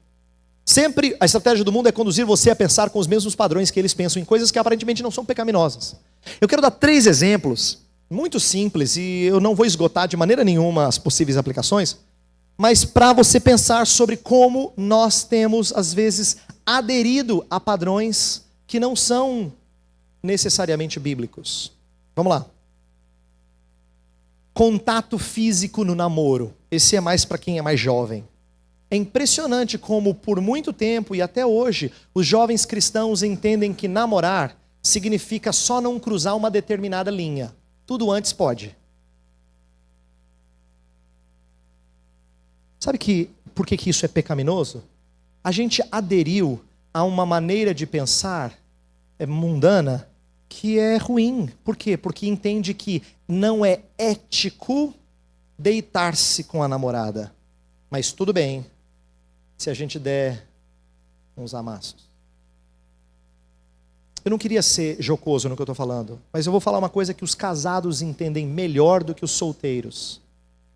Sempre a estratégia do mundo é conduzir você a pensar com os mesmos padrões que eles pensam em coisas que aparentemente não são pecaminosas. Eu quero dar 3 exemplos, muito simples, e eu não vou esgotar de maneira nenhuma as possíveis aplicações, mas para você pensar sobre como nós temos, às vezes, aderido a padrões que não são necessariamente bíblicos. Vamos lá. Contato físico no namoro. Esse é mais para quem é mais jovem. É impressionante como por muito tempo e até hoje os jovens cristãos entendem que namorar significa só não cruzar uma determinada linha. Tudo antes pode. Sabe por que isso é pecaminoso? A gente aderiu a uma maneira de pensar mundana que é ruim. Por quê? Porque entende que não é ético deitar-se com a namorada. Mas tudo bem se a gente der uns amassos. Eu não queria ser jocoso no que eu estou falando, mas eu vou falar uma coisa que os casados entendem melhor do que os solteiros.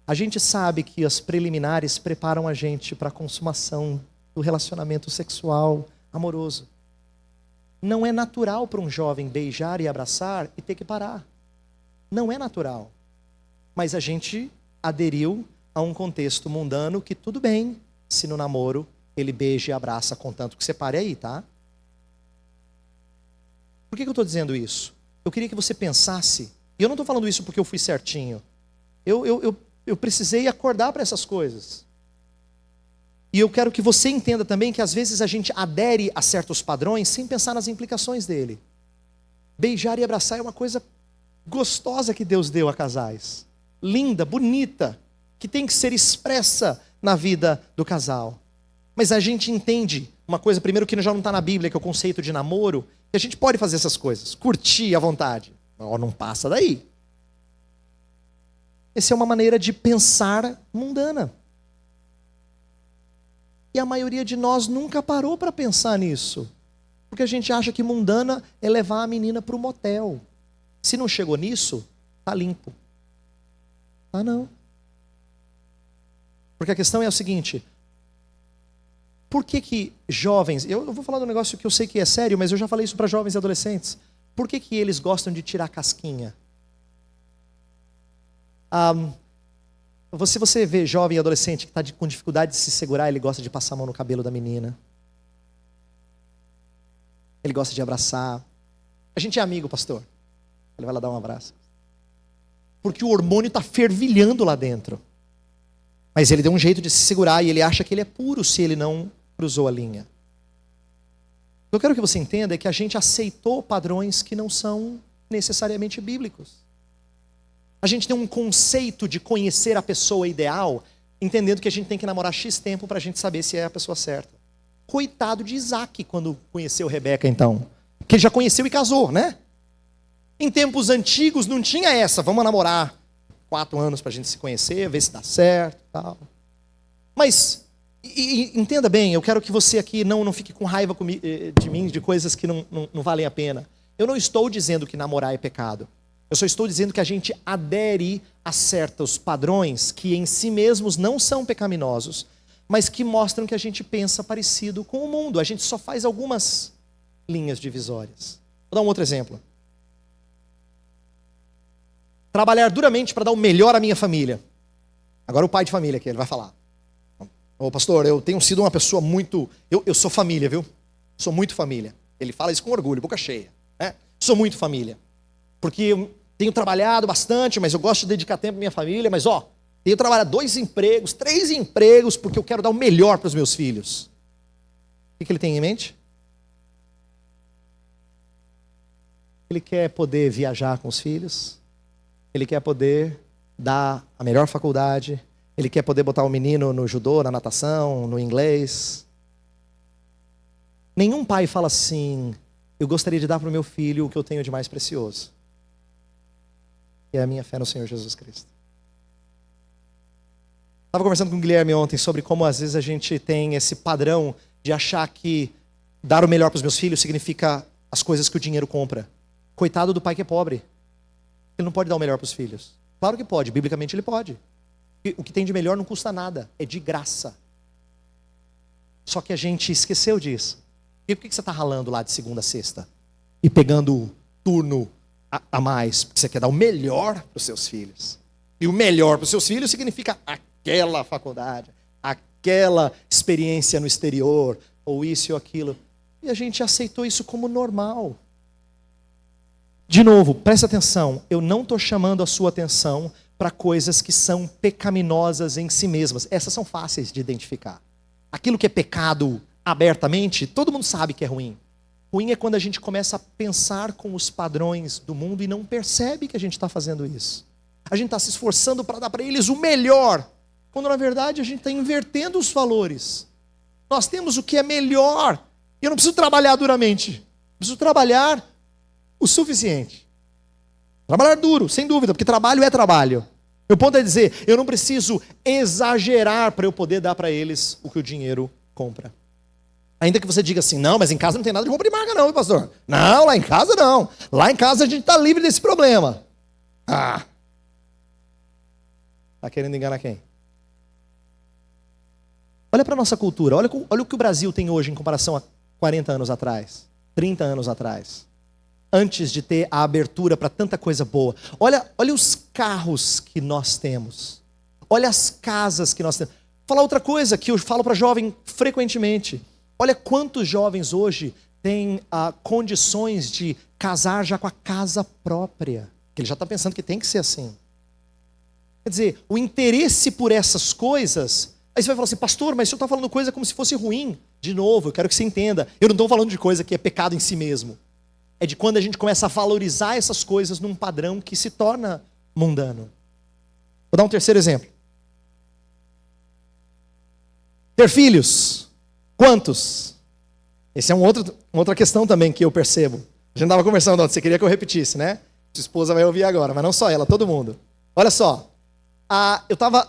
A gente sabe que as preliminares preparam a gente para a consumação do relacionamento sexual amoroso. Não é natural para um jovem beijar e abraçar e ter que parar. Não é natural. Mas a gente aderiu a um contexto mundano que tudo bem se no namoro ele beija e abraça, contanto que você pare aí, tá? Por que eu estou dizendo isso? Eu queria que você pensasse, e eu não estou falando isso porque eu fui certinho. Eu precisei acordar para essas coisas. E eu quero que você entenda também que às vezes a gente adere a certos padrões sem pensar nas implicações dele. Beijar e abraçar é uma coisa gostosa que Deus deu a casais. Linda, bonita, que tem que ser expressa na vida do casal. Mas a gente entende uma coisa, primeiro, que já não está na Bíblia, que é o conceito de namoro, que a gente pode fazer essas coisas, curtir à vontade. Não passa daí. Essa é uma maneira de pensar mundana. E a maioria de nós nunca parou para pensar nisso. Porque a gente acha que mundana é levar a menina para o motel. Se não chegou nisso, tá limpo. Ah, não. Porque a questão é o seguinte: por que jovens... Eu vou falar de um negócio que eu sei que é sério, mas eu já falei isso para jovens e adolescentes. Por que eles gostam de tirar casquinha? Você vê jovem e adolescente que está com dificuldade de se segurar, ele gosta de passar a mão no cabelo da menina. Ele gosta de abraçar. A gente é amigo, pastor. Ele vai lá dar um abraço. Porque o hormônio está fervilhando lá dentro. Mas ele deu um jeito de se segurar e ele acha que ele é puro se ele não cruzou a linha. O que eu quero que você entenda é que a gente aceitou padrões que não são necessariamente bíblicos. A gente tem um conceito de conhecer a pessoa ideal, entendendo que a gente tem que namorar X tempo para a gente saber se é a pessoa certa. Coitado de Isaac quando conheceu Rebeca, então. Porque ele já conheceu e casou, né? Em tempos antigos não tinha essa, vamos namorar 4 anos para a gente se conhecer, ver se dá certo e tal. Mas, entenda bem, eu quero que você aqui não fique com raiva de mim, de coisas que não valem a pena. Eu não estou dizendo que namorar é pecado. Eu só estou dizendo que a gente adere a certos padrões que em si mesmos não são pecaminosos, mas que mostram que a gente pensa parecido com o mundo. A gente só faz algumas linhas divisórias. Vou dar um outro exemplo. Trabalhar duramente para dar o melhor à minha família. Agora o pai de família aqui, ele vai falar. Ô pastor, eu tenho sido uma pessoa muito... Eu sou família, viu? Sou muito família. Ele fala isso com orgulho, boca cheia. Né? Sou muito família. Porque eu tenho trabalhado bastante, mas eu gosto de dedicar tempo à minha família. Mas tenho trabalhado 2 empregos, 3 empregos, porque eu quero dar o melhor para os meus filhos. O que ele tem em mente? Ele quer poder viajar com os filhos. Ele quer poder dar a melhor faculdade. Ele quer poder botar o menino no judô, na natação, no inglês. Nenhum pai fala assim, eu gostaria de dar para o meu filho o que eu tenho de mais precioso. Que é a minha fé no Senhor Jesus Cristo. Estava conversando com o Guilherme ontem sobre como às vezes a gente tem esse padrão de achar que dar o melhor para os meus filhos significa as coisas que o dinheiro compra. Coitado do pai que é pobre. Ele não pode dar o melhor para os filhos. Claro que pode, biblicamente ele pode. O que tem de melhor não custa nada, é de graça. Só que a gente esqueceu disso. E por que você está ralando lá de segunda a sexta? E pegando turno a mais? Porque você quer dar o melhor para os seus filhos. E o melhor para os seus filhos significa aquela faculdade, aquela experiência no exterior, ou isso ou aquilo. E a gente aceitou isso como normal. De novo, presta atenção, eu não estou chamando a sua atenção para coisas que são pecaminosas em si mesmas. Essas são fáceis de identificar. Aquilo que é pecado abertamente, todo mundo sabe que é ruim. Ruim é quando a gente começa a pensar com os padrões do mundo e não percebe que a gente está fazendo isso. A gente está se esforçando para dar para eles o melhor, quando na verdade a gente está invertendo os valores. Nós temos o que é melhor. E eu não preciso trabalhar duramente. Preciso trabalhar o suficiente. Trabalhar duro, sem dúvida, porque trabalho é trabalho. Meu ponto é dizer, eu não preciso exagerar para eu poder dar para eles o que o dinheiro compra. Ainda que você diga assim, não, mas em casa não tem nada de roupa de marca não, pastor. Não, lá em casa não. Lá em casa a gente está livre desse problema. Está querendo enganar quem? Olha para a nossa cultura, olha o que o Brasil tem hoje em comparação a 40 anos atrás, 30 anos atrás. Antes de ter a abertura para tanta coisa boa. Olha os carros que nós temos. Olha as casas que nós temos. Vou falar outra coisa que eu falo para jovem frequentemente. Olha quantos jovens hoje têm condições de casar já com a casa própria. Que ele já está pensando que tem que ser assim. Quer dizer, o interesse por essas coisas... Aí você vai falar assim, pastor, mas o senhor está falando coisa como se fosse ruim. De novo, eu quero que você entenda. Eu não estou falando de coisa que é pecado em si mesmo. É de quando a gente começa a valorizar essas coisas num padrão que se torna mundano. Vou dar um terceiro exemplo. Ter filhos. Quantos? Essa é uma outra questão também que eu percebo. A gente estava conversando ontem, você queria que eu repetisse, né? Sua esposa vai ouvir agora, mas não só ela, todo mundo. Olha só. Eu estava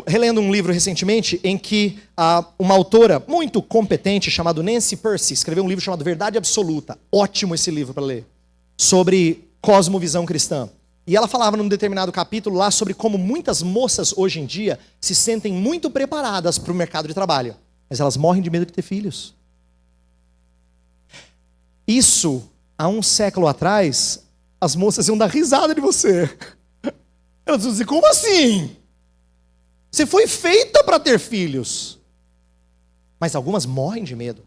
relendo um livro recentemente em que uma autora muito competente chamada Nancy Pearcey escreveu um livro chamado Verdade Absoluta. Ótimo esse livro para ler. Sobre cosmovisão cristã. E ela falava num determinado capítulo lá sobre como muitas moças hoje em dia se sentem muito preparadas para o mercado de trabalho. Mas elas morrem de medo de ter filhos. Isso, há um século atrás, as moças iam dar risada de você. Elas vão dizer, como assim? Você foi feita para ter filhos. Mas algumas morrem de medo.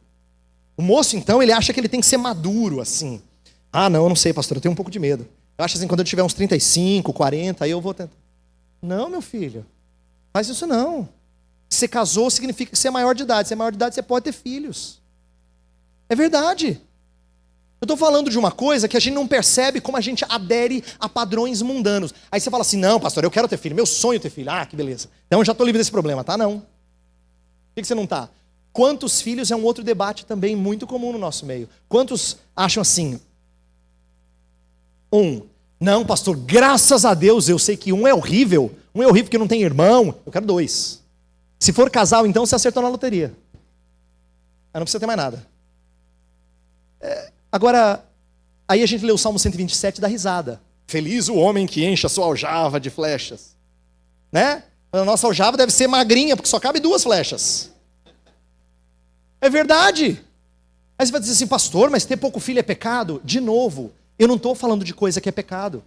O moço, então, ele acha que ele tem que ser maduro, assim. Não, eu não sei, pastor, eu tenho um pouco de medo. Eu acho assim, quando eu tiver uns 35, 40, aí eu vou tentar. Não, meu filho, faz isso não. Se você casou, significa que você é maior de idade. Se é maior de idade, você pode ter filhos. É verdade. Eu estou falando de uma coisa que a gente não percebe como a gente adere a padrões mundanos. Aí você fala assim, não, pastor, eu quero ter filho, meu sonho é ter filho. Que beleza. Então eu já estou livre desse problema, tá? Não. Por que você não está? Quantos filhos é um outro debate também muito comum no nosso meio. Quantos acham assim? Não, pastor, graças a Deus, eu sei que um é horrível que não tem irmão, eu quero 2. Se for casal, então você acertou na loteria. Aí não precisa ter mais nada. Agora, aí a gente lê o Salmo 127 e dá risada. Feliz o homem que enche a sua aljava de flechas. Né? A nossa aljava deve ser magrinha, porque só cabe 2 flechas. É verdade. Aí você vai dizer assim, pastor, mas ter pouco filho é pecado? De novo, eu não estou falando de coisa que é pecado.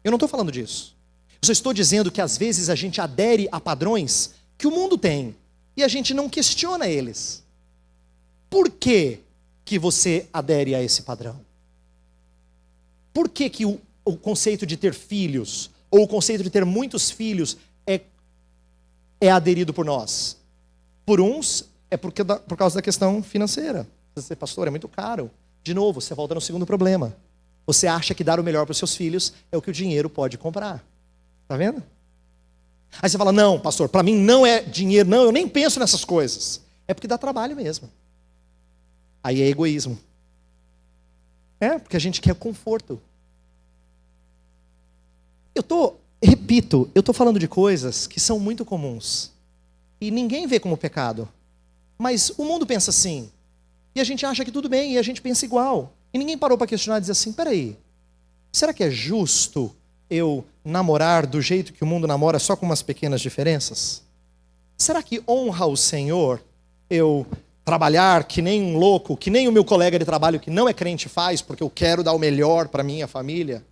Eu não estou falando disso. Eu só estou dizendo que às vezes a gente adere a padrões que o mundo tem e a gente não questiona eles. Por que que você adere a esse padrão? Por que que o conceito de ter filhos, ou o conceito de ter muitos filhos, é aderido por nós? Por uns, é por causa da questão financeira. Você, pastor, é muito caro. De novo, você volta no segundo problema. Você acha que dar o melhor para os seus filhos é o que o dinheiro pode comprar. Está vendo? Aí você fala, não, pastor, para mim não é dinheiro, não, eu nem penso nessas coisas. É porque dá trabalho mesmo. Aí é egoísmo. Porque a gente quer conforto. Repito, eu estou falando de coisas que são muito comuns. E ninguém vê como pecado. Mas o mundo pensa assim. E a gente acha que tudo bem, e a gente pensa igual. E ninguém parou para questionar e dizer assim, peraí, será que é justo eu namorar do jeito que o mundo namora, só com umas pequenas diferenças? Será que honra o Senhor eu trabalhar que nem um louco, que nem o meu colega de trabalho que não é crente faz, porque eu quero dar o melhor para minha família?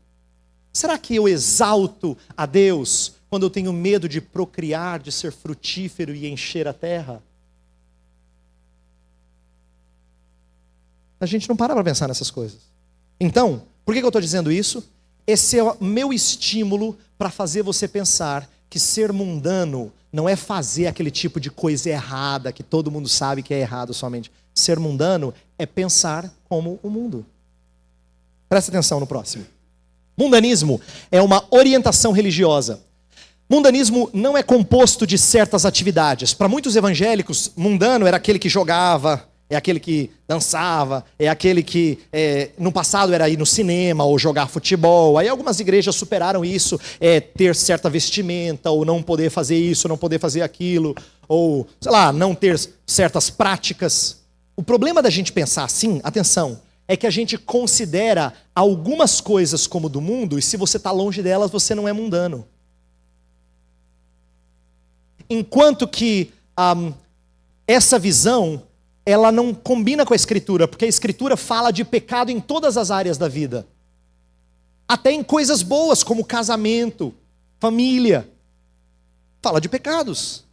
Será que eu exalto a Deus quando eu tenho medo de procriar, de ser frutífero e encher a terra? A gente não para pensar nessas coisas. Então, por que eu estou dizendo isso? Esse é o meu estímulo para fazer você pensar que ser mundano não é fazer aquele tipo de coisa errada, que todo mundo sabe que é errado somente. Ser mundano é pensar como o mundo. Presta atenção no próximo. Mundanismo é uma orientação religiosa. Mundanismo não é composto de certas atividades. Para muitos evangélicos, mundano era aquele que jogava, é aquele que dançava, é aquele que no passado era ir no cinema ou jogar futebol. Aí algumas igrejas superaram isso, ter certa vestimenta, ou não poder fazer isso, não poder fazer aquilo, ou, sei lá, não ter certas práticas. O problema da gente pensar assim, atenção, é que a gente considera algumas coisas como do mundo, e se você está longe delas, você não é mundano. Enquanto que essa visão, ela não combina com a Escritura, porque a Escritura fala de pecado em todas as áreas da vida. Até em coisas boas, como casamento, família. Fala de pecados.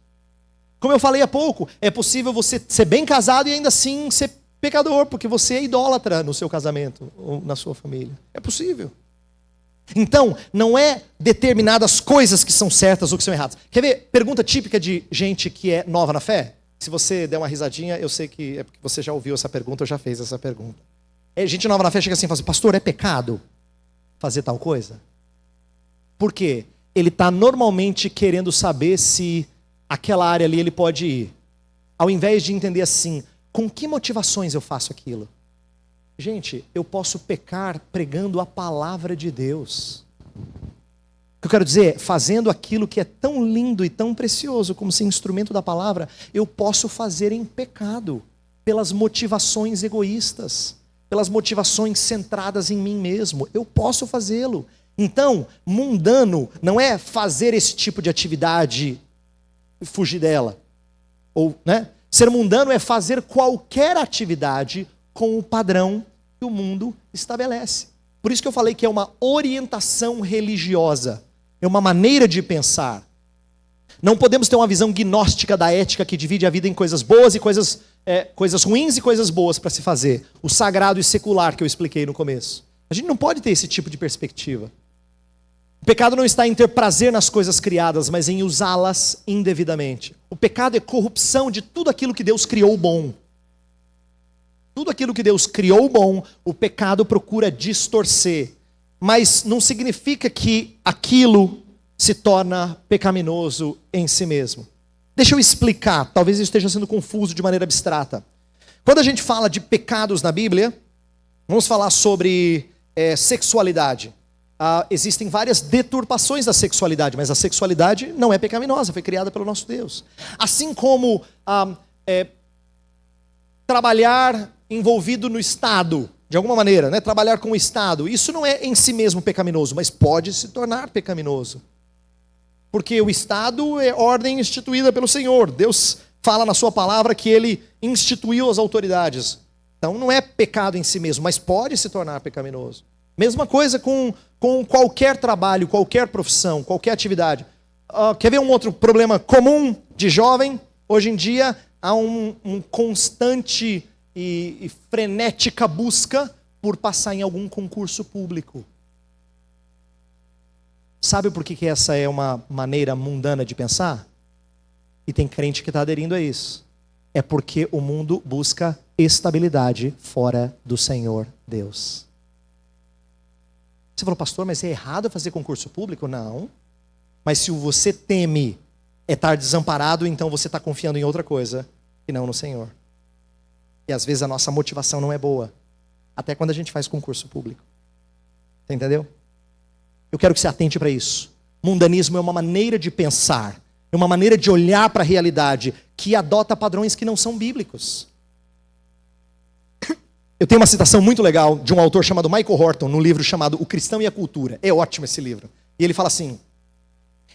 Como eu falei há pouco, é possível você ser bem casado e ainda assim ser pecador, porque você é idólatra no seu casamento ou na sua família. É possível. Então, não é determinadas coisas que são certas ou que são erradas. Quer ver? Pergunta típica de gente que é nova na fé. Se você der uma risadinha, eu sei que é porque você já ouviu essa pergunta ou já fez essa pergunta. Gente nova na fé chega assim e fala assim, pastor, é pecado fazer tal coisa? Por quê? Ele está normalmente querendo saber se aquela área ali ele pode ir. Ao invés de entender assim, com que motivações eu faço aquilo? Gente, eu posso pecar pregando a palavra de Deus. O que eu quero dizer, fazendo aquilo que é tão lindo e tão precioso como ser instrumento da palavra, eu posso fazer em pecado, pelas motivações egoístas, pelas motivações centradas em mim mesmo. Eu posso fazê-lo. Então, mundano não é fazer esse tipo de atividade e fugir dela. Ou, né? Ser mundano é fazer qualquer atividade com o padrão que o mundo estabelece. Por isso que eu falei que é uma orientação religiosa. É uma maneira de pensar. Não podemos ter uma visão gnóstica da ética que divide a vida em coisas boas e coisas ruins e coisas boas para se fazer. O sagrado e secular que eu expliquei no começo. A gente não pode ter esse tipo de perspectiva. O pecado não está em ter prazer nas coisas criadas, mas em usá-las indevidamente. O pecado é corrupção de tudo aquilo que Deus criou bom. Tudo aquilo que Deus criou bom, o pecado procura distorcer. Mas não significa que aquilo se torna pecaminoso em si mesmo. Deixa eu explicar, talvez isso esteja sendo confuso de maneira abstrata. Quando a gente fala de pecados na Bíblia, vamos falar sobre sexualidade. existem várias deturpações da sexualidade, mas a sexualidade não é pecaminosa, foi criada pelo nosso Deus. Assim como trabalhar envolvido no Estado, de alguma maneira, né? Trabalhar com o Estado, isso não é em si mesmo pecaminoso, mas pode se tornar pecaminoso. Porque o Estado é ordem instituída pelo Senhor. Deus fala na sua palavra que Ele instituiu as autoridades. Então não é pecado em si mesmo, mas pode se tornar pecaminoso. Mesma coisa com qualquer trabalho, qualquer profissão, qualquer atividade. Quer ver um outro problema comum de jovem? Hoje em dia há um constante e frenética busca por passar em algum concurso público. Sabe por que essa é uma maneira mundana de pensar? E tem crente que está aderindo a isso. É porque o mundo busca estabilidade fora do Senhor Deus. Você falou, pastor, mas é errado fazer concurso público? Não. Mas se você teme estar desamparado, então você está confiando em outra coisa e não no Senhor. E às vezes a nossa motivação não é boa. Até quando a gente faz concurso público. Você entendeu? Eu quero que você atente para isso. Mundanismo é uma maneira de pensar, é uma maneira de olhar para a realidade que adota padrões que não são bíblicos. Eu tenho uma citação muito legal de um autor chamado Michael Horton, num livro chamado O Cristão e a Cultura. É ótimo esse livro. E ele fala assim: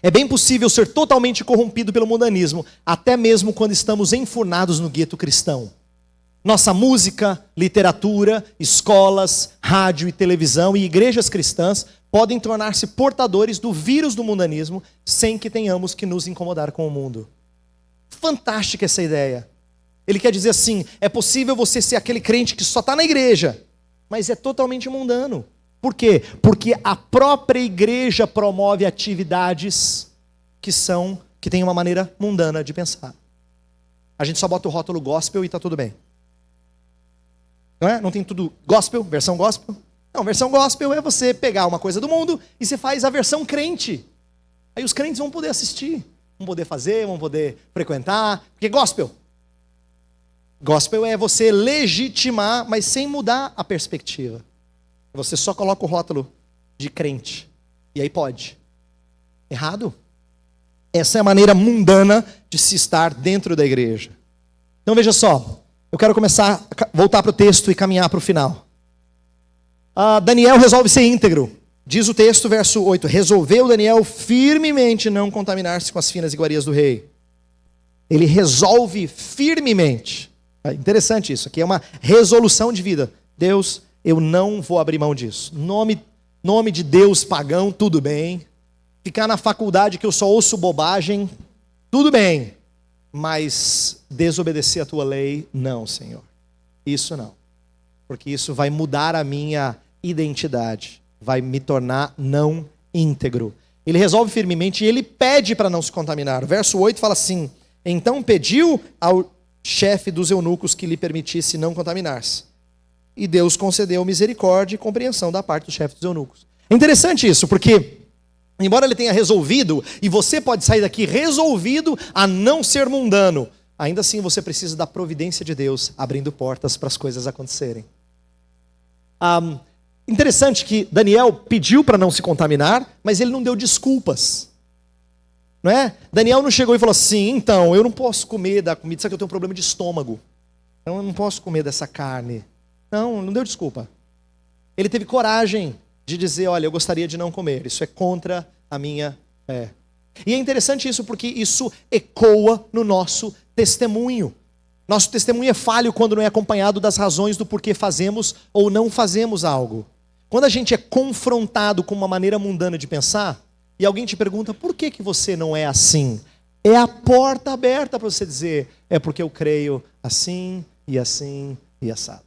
é bem possível ser totalmente corrompido pelo mundanismo, até mesmo quando estamos enfurnados no gueto cristão. Nossa música, literatura, escolas, rádio e televisão e igrejas cristãs podem tornar-se portadores do vírus do mundanismo sem que tenhamos que nos incomodar com o mundo. Fantástica essa ideia. Ele quer dizer assim, é possível você ser aquele crente que só está na igreja, mas é totalmente mundano. Por quê? Porque a própria igreja promove atividades que têm uma maneira mundana de pensar. A gente só bota o rótulo gospel e está tudo bem. Não é? Não tem tudo gospel, versão gospel? Não, versão gospel é você pegar uma coisa do mundo e você faz a versão crente. Aí os crentes vão poder assistir, vão poder fazer, vão poder frequentar. Porque gospel é você legitimar, mas sem mudar a perspectiva. Você só coloca o rótulo de crente. E aí pode. Errado. Essa é a maneira mundana de se estar dentro da igreja. Então veja só. Eu quero voltar para o texto e caminhar para o final. Daniel resolve ser íntegro. Diz o texto, verso 8. Resolveu Daniel firmemente não contaminar-se com as finas iguarias do rei. Ele resolve firmemente. É interessante isso. Aqui é uma resolução de vida. Deus, eu não vou abrir mão disso. Nome de Deus pagão, tudo bem. Ficar na faculdade que eu só ouço bobagem, tudo bem. Mas desobedecer a tua lei, não, Senhor. Isso não. Porque isso vai mudar a minha identidade. Vai me tornar não íntegro. Ele resolve firmemente e ele pede para não se contaminar. O verso 8 fala assim: então pediu ao chefe dos eunucos que lhe permitisse não contaminar-se. E Deus concedeu misericórdia e compreensão da parte do chefe dos eunucos. É interessante isso, porque embora ele tenha resolvido, e você pode sair daqui resolvido a não ser mundano, ainda assim você precisa da providência de Deus, abrindo portas para as coisas acontecerem. Interessante que Daniel pediu para não se contaminar, mas ele não deu desculpas. Não é? Daniel não chegou e falou assim: então, eu não posso comer da comida, sabe que eu tenho um problema de estômago, então eu não posso comer dessa carne. Não deu desculpa. Ele teve coragem de dizer: olha, eu gostaria de não comer, isso é contra a minha fé. E é interessante isso porque isso ecoa no nosso testemunho. Nosso testemunho é falho quando não é acompanhado das razões do porquê fazemos ou não fazemos algo. Quando a gente é confrontado com uma maneira mundana de pensar, e alguém te pergunta: por que você não é assim? É a porta aberta para você dizer: é porque eu creio assim e assim e assado.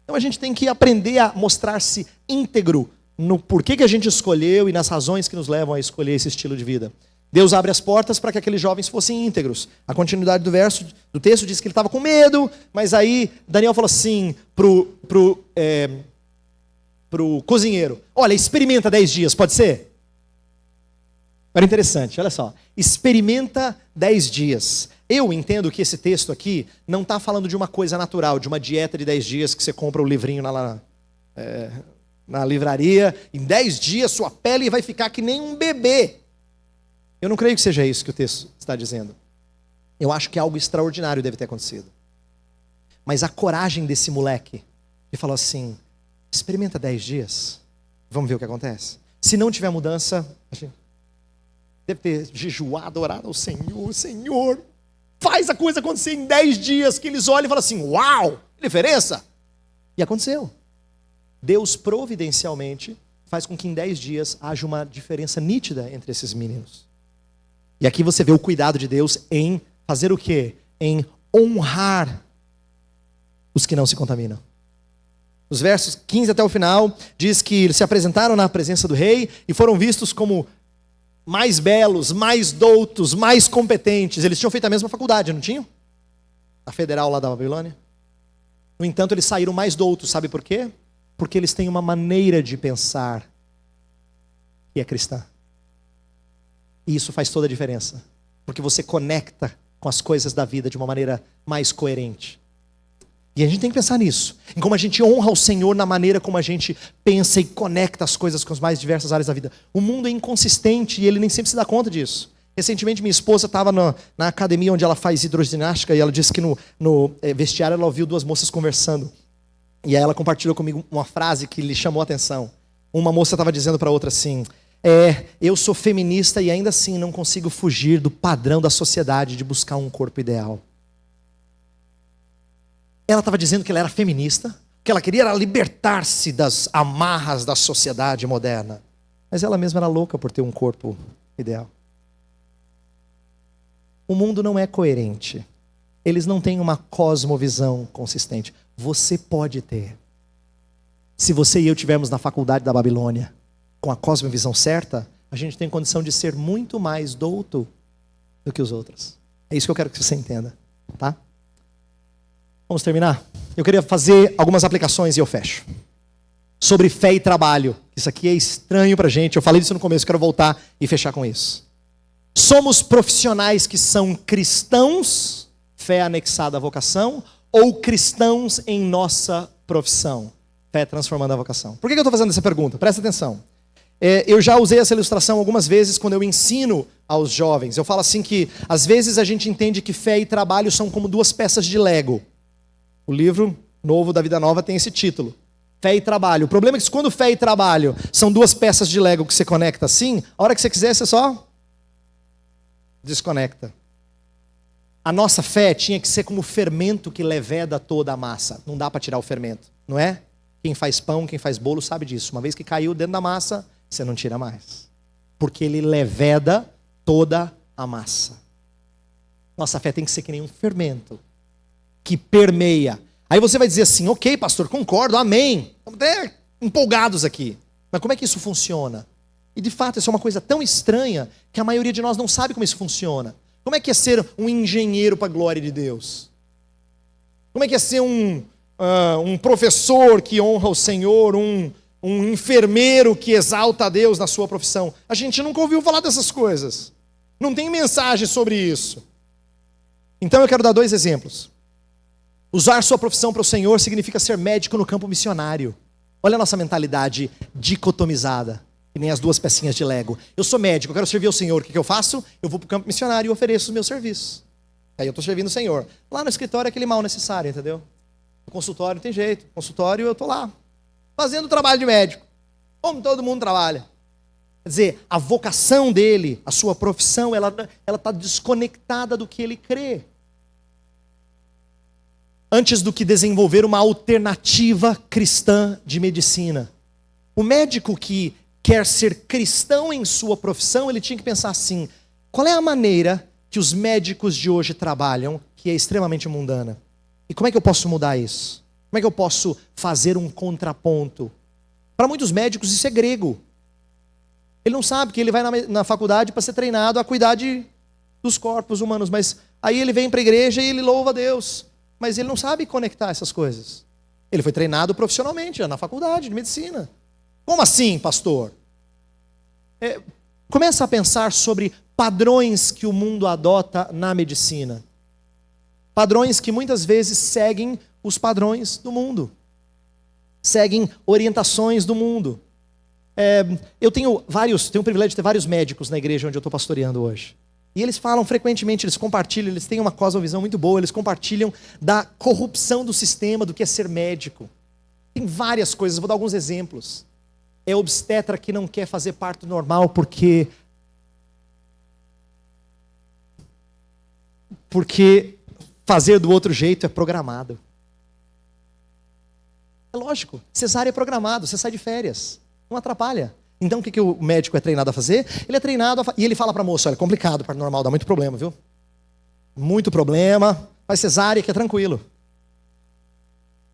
Então a gente tem que aprender a mostrar-se íntegro no porquê que a gente escolheu e nas razões que nos levam a escolher esse estilo de vida. Deus abre as portas para que aqueles jovens fossem íntegros. A continuidade do texto diz que ele estava com medo, mas aí Daniel falou assim pro cozinheiro: olha, experimenta 10 dias, pode ser? Era interessante, olha só. Experimenta 10 dias. Eu entendo que esse texto aqui não está falando de uma coisa natural, de uma dieta de 10 dias que você compra o livrinho lá na livraria, em 10 dias sua pele vai ficar que nem um bebê. Eu não creio que seja isso que o texto está dizendo. Eu acho que algo extraordinário deve ter acontecido. Mas a coragem desse moleque, que falou assim, experimenta 10 dias, vamos ver o que acontece. Se não tiver mudança, a gente deve ter jejuado, orado ao Senhor, Senhor, faz a coisa acontecer em 10 dias, que eles olham e falam assim, uau, que diferença. E aconteceu. Deus providencialmente faz com que em 10 dias haja uma diferença nítida entre esses meninos. E aqui você vê o cuidado de Deus em fazer o quê? Em honrar os que não se contaminam. Os versos 15 até o final, diz que eles se apresentaram na presença do rei e foram vistos como mais belos, mais doutos, mais competentes. Eles tinham feito a mesma faculdade, não tinham? A federal lá da Babilônia. No entanto, eles saíram mais doutos, sabe por quê? Porque eles têm uma maneira de pensar que é cristã. E isso faz toda a diferença. Porque você conecta com as coisas da vida de uma maneira mais coerente. E a gente tem que pensar nisso, em como a gente honra o Senhor na maneira como a gente pensa e conecta as coisas com as mais diversas áreas da vida. O mundo é inconsistente e ele nem sempre se dá conta disso. Recentemente minha esposa estava na academia onde ela faz hidroginástica e ela disse que no vestiário ela ouviu 2 moças conversando. E aí ela compartilhou comigo uma frase que lhe chamou a atenção. Uma moça estava dizendo para a outra assim, eu sou feminista e ainda assim não consigo fugir do padrão da sociedade de buscar um corpo ideal. Ela estava dizendo que ela era feminista, que ela queria libertar-se das amarras da sociedade moderna. Mas ela mesma era louca por ter um corpo ideal. O mundo não é coerente. Eles não têm uma cosmovisão consistente. Você pode ter. Se você e eu estivermos na faculdade da Babilônia, com a cosmovisão certa, a gente tem condição de ser muito mais douto do que os outros. É isso que eu quero que você entenda, tá? Vamos terminar? Eu queria fazer algumas aplicações e eu fecho. Sobre fé e trabalho. Isso aqui é estranho pra gente. Eu falei disso no começo, quero voltar e fechar com isso. Somos profissionais que são cristãos, fé anexada à vocação, ou cristãos em nossa profissão, fé transformando a vocação? Por que eu estou fazendo essa pergunta? Presta atenção. Eu já usei essa ilustração algumas vezes quando eu ensino aos jovens. Eu falo assim que, às vezes, a gente entende que fé e trabalho são como 2 peças de Lego. O livro novo da Vida Nova tem esse título, Fé e Trabalho. O problema é que quando fé e trabalho são 2 peças de Lego que você conecta assim, a hora que você quiser, você só desconecta. A nossa fé tinha que ser como o fermento que leveda toda a massa. Não dá para tirar o fermento, não é? Quem faz pão, quem faz bolo sabe disso. Uma vez que caiu dentro da massa, você não tira mais. Porque ele leveda toda a massa. Nossa fé tem que ser que nem um fermento que permeia. Aí você vai dizer assim, ok, pastor, concordo, amém. Estamos até empolgados aqui. Mas como é que isso funciona? E de fato, isso é uma coisa tão estranha que a maioria de nós não sabe como isso funciona. Como é que é ser um engenheiro para a glória de Deus? Como é que é ser um professor que honra o Senhor, um enfermeiro que exalta a Deus na sua profissão? A gente nunca ouviu falar dessas coisas. Não tem mensagem sobre isso. Então eu quero dar 2 exemplos. Usar sua profissão para o Senhor significa ser médico no campo missionário. Olha a nossa mentalidade dicotomizada, que nem as 2 pecinhas de Lego. Eu sou médico, eu quero servir ao Senhor. O que eu faço? Eu vou para o campo missionário e ofereço os meus serviços. Aí eu estou servindo o Senhor. Lá no escritório é aquele mal necessário, entendeu? No consultório não tem jeito. No consultório eu estou lá, fazendo o trabalho de médico. Como todo mundo trabalha. Quer dizer, a vocação dele, a sua profissão, ela está desconectada do que ele crê. Antes do que desenvolver uma alternativa cristã de medicina. O médico que quer ser cristão em sua profissão, ele tinha que pensar assim, qual é a maneira que os médicos de hoje trabalham, que é extremamente mundana? E como é que eu posso mudar isso? Como é que eu posso fazer um contraponto? Para muitos médicos isso é grego. Ele não sabe que ele vai na faculdade para ser treinado a cuidar dos corpos humanos, mas aí ele vem para a igreja e ele louva a Deus. Mas ele não sabe conectar essas coisas. Ele foi treinado profissionalmente, na faculdade de medicina. Como assim, pastor? Começa a pensar sobre padrões que o mundo adota na medicina. Padrões que muitas vezes seguem os padrões do mundo. seguem orientações do mundo. Eu tenho o privilégio de ter vários médicos na igreja onde eu estou pastoreando hoje. E eles falam frequentemente, eles compartilham, eles têm uma cosmovisão muito boa, eles compartilham da corrupção do sistema, do que é ser médico. Tem várias coisas, vou dar alguns exemplos. É obstetra que não quer fazer parto normal porque fazer do outro jeito é programado. É lógico, cesárea é programado, você sai de férias, não atrapalha. Então o que o médico é treinado a fazer? Ele é treinado e ele fala para a moça, olha, é complicado, parto normal, dá muito problema, viu? Muito problema, faz cesárea que é tranquilo.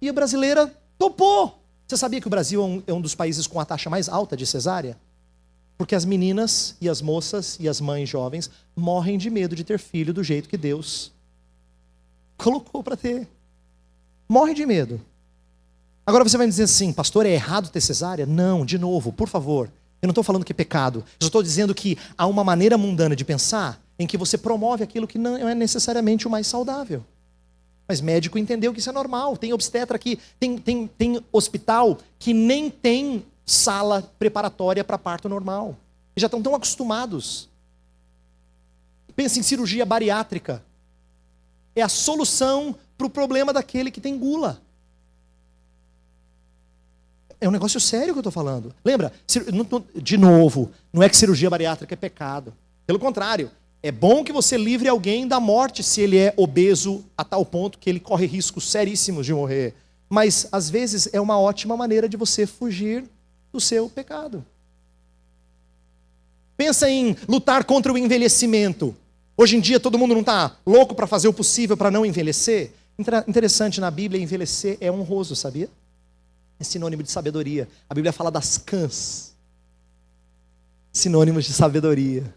E a brasileira topou. Você sabia que o Brasil é um dos países com a taxa mais alta de cesárea? Porque as meninas e as moças e as mães jovens morrem de medo de ter filho do jeito que Deus colocou para ter. Morrem de medo. Agora você vai me dizer assim, pastor, é errado ter cesárea? Não, de novo, por favor. Eu não estou falando que é pecado. Eu estou dizendo que há uma maneira mundana de pensar em que você promove aquilo que não é necessariamente o mais saudável. Mas médico entendeu que isso é normal. Tem obstetra aqui, tem hospital que nem tem sala preparatória para parto normal. E já estão tão acostumados. Pensa em cirurgia bariátrica. É a solução para o problema daquele que tem gula. É um negócio sério que eu estou falando. Lembra, de novo, não é que cirurgia bariátrica é pecado. Pelo contrário, é bom que você livre alguém da morte se ele é obeso a tal ponto que ele corre riscos seríssimos de morrer. Mas, às vezes, é uma ótima maneira de você fugir do seu pecado. Pensa em lutar contra o envelhecimento. Hoje em dia, todo mundo não está louco para fazer o possível para não envelhecer? Interessante, na Bíblia, envelhecer é honroso, sabia? É sinônimo de sabedoria. A Bíblia fala das cãs. Sinônimos de sabedoria.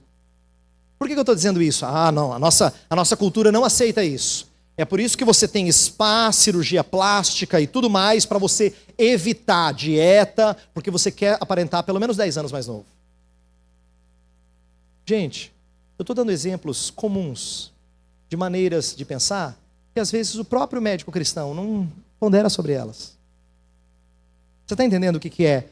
Por que eu estou dizendo isso? Não, a nossa cultura não aceita isso. É por isso que você tem spa, cirurgia plástica e tudo mais para você evitar dieta, porque você quer aparentar pelo menos 10 anos mais novo. Gente, eu estou dando exemplos comuns de maneiras de pensar que às vezes o próprio médico cristão não pondera sobre elas. Você está entendendo o que é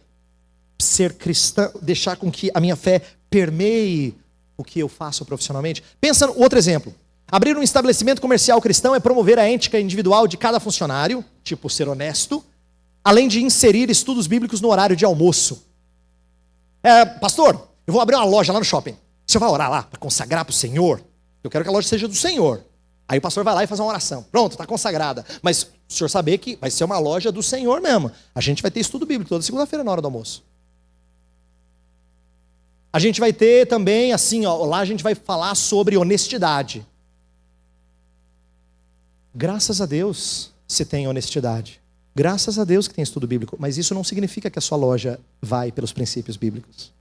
ser cristão, deixar com que a minha fé permeie o que eu faço profissionalmente? Pensa no outro exemplo. Abrir um estabelecimento comercial cristão é promover a ética individual de cada funcionário, tipo ser honesto, além de inserir estudos bíblicos no horário de almoço. Pastor, eu vou abrir uma loja lá no shopping. Você vai orar lá para consagrar para o Senhor? Eu quero que a loja seja do Senhor. Aí o pastor vai lá e faz uma oração. Pronto, está consagrada. Mas o senhor saber que vai ser uma loja do Senhor mesmo. A gente vai ter estudo bíblico toda segunda-feira na hora do almoço. A gente vai ter também, assim, lá a gente vai falar sobre honestidade. Graças a Deus se tem honestidade. Graças a Deus que tem estudo bíblico. Mas isso não significa que a sua loja vai pelos princípios bíblicos.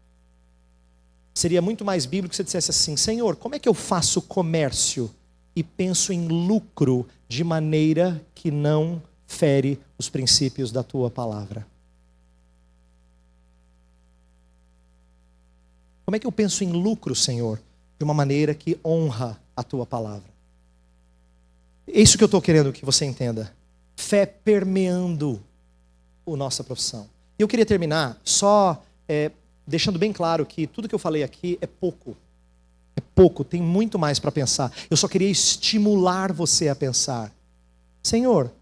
Seria muito mais bíblico se você dissesse assim, Senhor, como é que eu faço comércio e penso em lucro de maneira que não fere os princípios da tua palavra? Como é que eu penso em lucro, Senhor, de uma maneira que honra a tua palavra? É isso que eu estou querendo que você entenda. Fé permeando a nossa profissão. Eu queria terminar só deixando bem claro que tudo que eu falei aqui é pouco. É pouco, tem muito mais para pensar. Eu só queria estimular você a pensar. Senhor,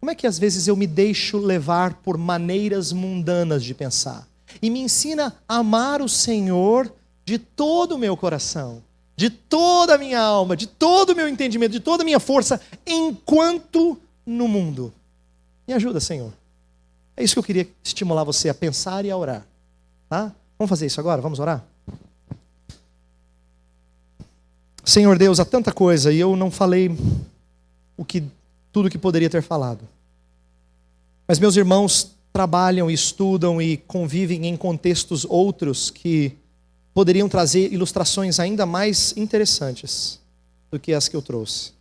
como é que às vezes eu me deixo levar por maneiras mundanas de pensar? E me ensina a amar o Senhor de todo o meu coração, de toda a minha alma, de todo o meu entendimento, de toda a minha força, enquanto no mundo. Me ajuda, Senhor. É isso que eu queria estimular você a pensar e a orar. Tá? Vamos fazer isso agora? Vamos orar? Senhor Deus, há tanta coisa e eu não falei tudo o que poderia ter falado. Mas meus irmãos trabalham, estudam e convivem em contextos outros que poderiam trazer ilustrações ainda mais interessantes do que as que eu trouxe.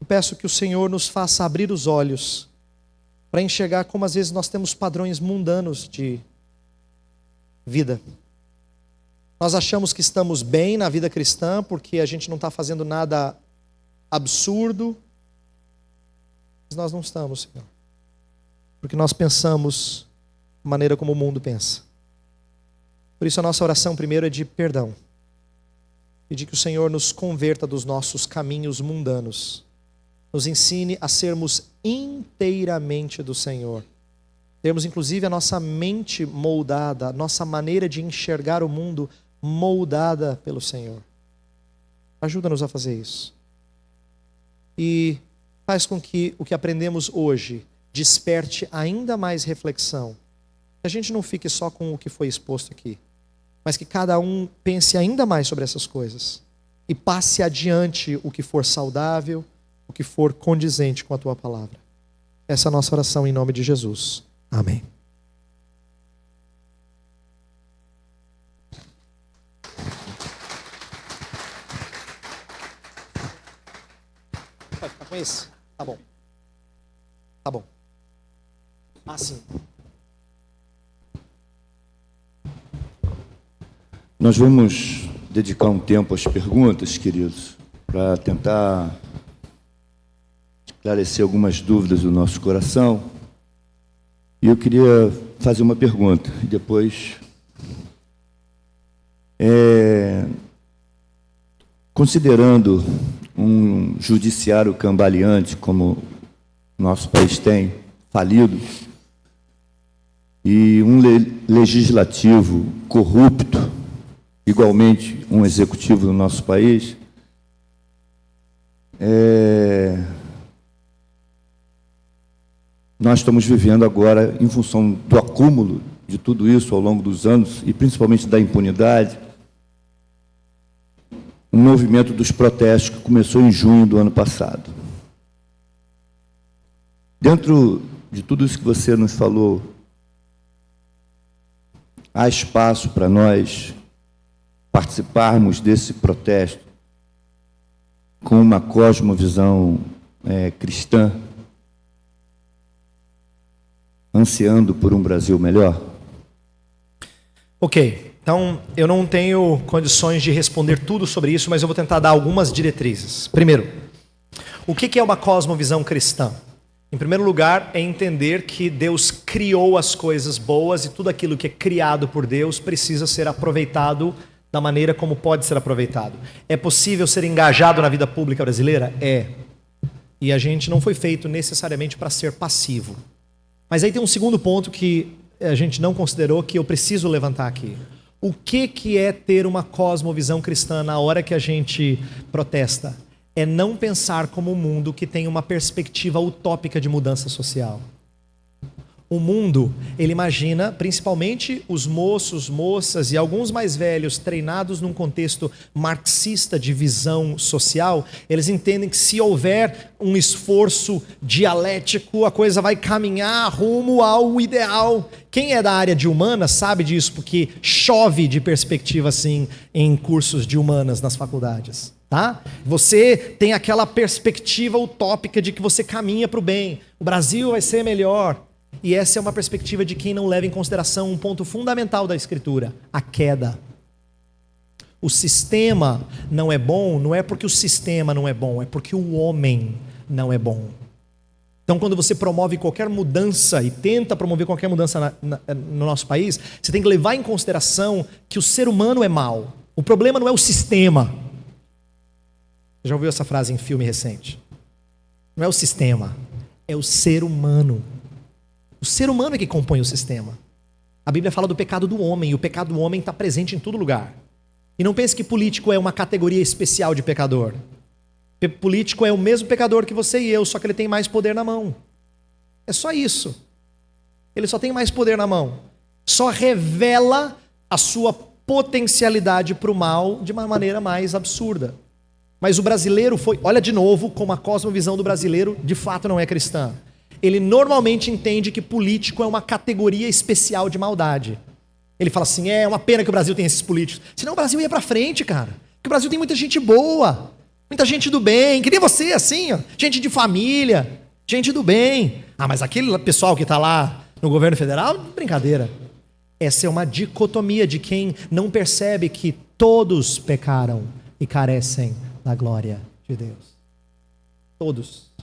Eu peço que o Senhor nos faça abrir os olhos para enxergar como às vezes nós temos padrões mundanos de vida. Nós achamos que estamos bem na vida cristã porque a gente não está fazendo nada absurdo, mas nós não estamos, Senhor. porque nós pensamos da maneira como o mundo pensa. Por isso a nossa oração primeiro é de perdão. Pedir que o Senhor nos converta dos nossos caminhos mundanos. Nos ensine a sermos inteiramente do Senhor. Termos inclusive a nossa mente moldada, a nossa maneira de enxergar o mundo moldada pelo Senhor. Ajuda-nos a fazer isso. E faz com que o que aprendemos hoje desperte ainda mais reflexão. Que a gente não fique só com o que foi exposto aqui, mas que cada um pense ainda mais sobre essas coisas e passe adiante o que for saudável, o que for condizente com a tua palavra. Essa é a nossa oração em nome de Jesus. Amém. Vai ficar com esse? Tá bom. Tá bom. Assim. Nós vamos dedicar um tempo às perguntas, queridos, para tentar esclarecer algumas dúvidas do nosso coração. E eu queria fazer uma pergunta, e depois... Considerando um judiciário cambaleante, como o nosso país tem, falido, e um legislativo corrupto, igualmente um executivo no nosso país, nós estamos vivendo agora, em função do acúmulo de tudo isso ao longo dos anos, e principalmente da impunidade, um movimento dos protestos que começou em junho do ano passado. Dentro de tudo isso que você nos falou, há espaço para nós participarmos desse protesto com uma cosmovisão cristã, ansiando por um Brasil melhor? Ok, então eu não tenho condições de responder tudo sobre isso, mas eu vou tentar dar algumas diretrizes. Primeiro, o que é uma cosmovisão cristã? Em primeiro lugar, é entender que Deus criou as coisas boas e tudo aquilo que é criado por Deus precisa ser aproveitado da maneira como pode ser aproveitado. É possível ser engajado na vida pública brasileira? É. E a gente não foi feito necessariamente para ser passivo. Mas aí tem um segundo ponto que a gente não considerou, que eu preciso levantar aqui. O que é ter uma cosmovisão cristã na hora que a gente protesta? É não pensar como um mundo que tem uma perspectiva utópica de mudança social. O mundo, ele imagina, principalmente os moços, moças e alguns mais velhos treinados num contexto marxista de visão social, eles entendem que se houver um esforço dialético, a coisa vai caminhar rumo ao ideal. Quem é da área de humanas sabe disso, porque chove de perspectiva assim em cursos de humanas nas faculdades. Tá? Você tem aquela perspectiva utópica de que você caminha para o bem, o Brasil vai ser melhor. E essa é uma perspectiva de quem não leva em consideração um ponto fundamental da Escritura: a queda. O sistema não é bom, não é porque o sistema não é bom, é porque o homem não é bom. Então, quando você promove qualquer mudança e tenta promover qualquer mudança no nosso país, você tem que levar em consideração que o ser humano é mau. O problema não é o sistema. Você já ouviu essa frase em filme recente? Não é o sistema, é o ser humano. O ser humano é que compõe o sistema. A Bíblia fala do pecado do homem, e o pecado do homem está presente em todo lugar. E não pense que político é uma categoria especial de pecador. Político é o mesmo pecador que você e eu, só que ele tem mais poder na mão. É só isso. Ele só tem mais poder na mão. Só revela a sua potencialidade para o mal de uma maneira mais absurda. Mas o brasileiro foi... Olha de novo como a cosmovisão do brasileiro de fato não é cristã. Ele normalmente entende que político é uma categoria especial de maldade. Ele fala assim, é uma pena que o Brasil tem esses políticos. Senão o Brasil ia para frente, cara. Porque o Brasil tem muita gente boa, muita gente do bem. Queria você assim, ó, gente de família, gente do bem. Ah, mas aquele pessoal que está lá no governo federal, brincadeira. Essa é uma dicotomia de quem não percebe que todos pecaram e carecem da glória de Deus. Todos.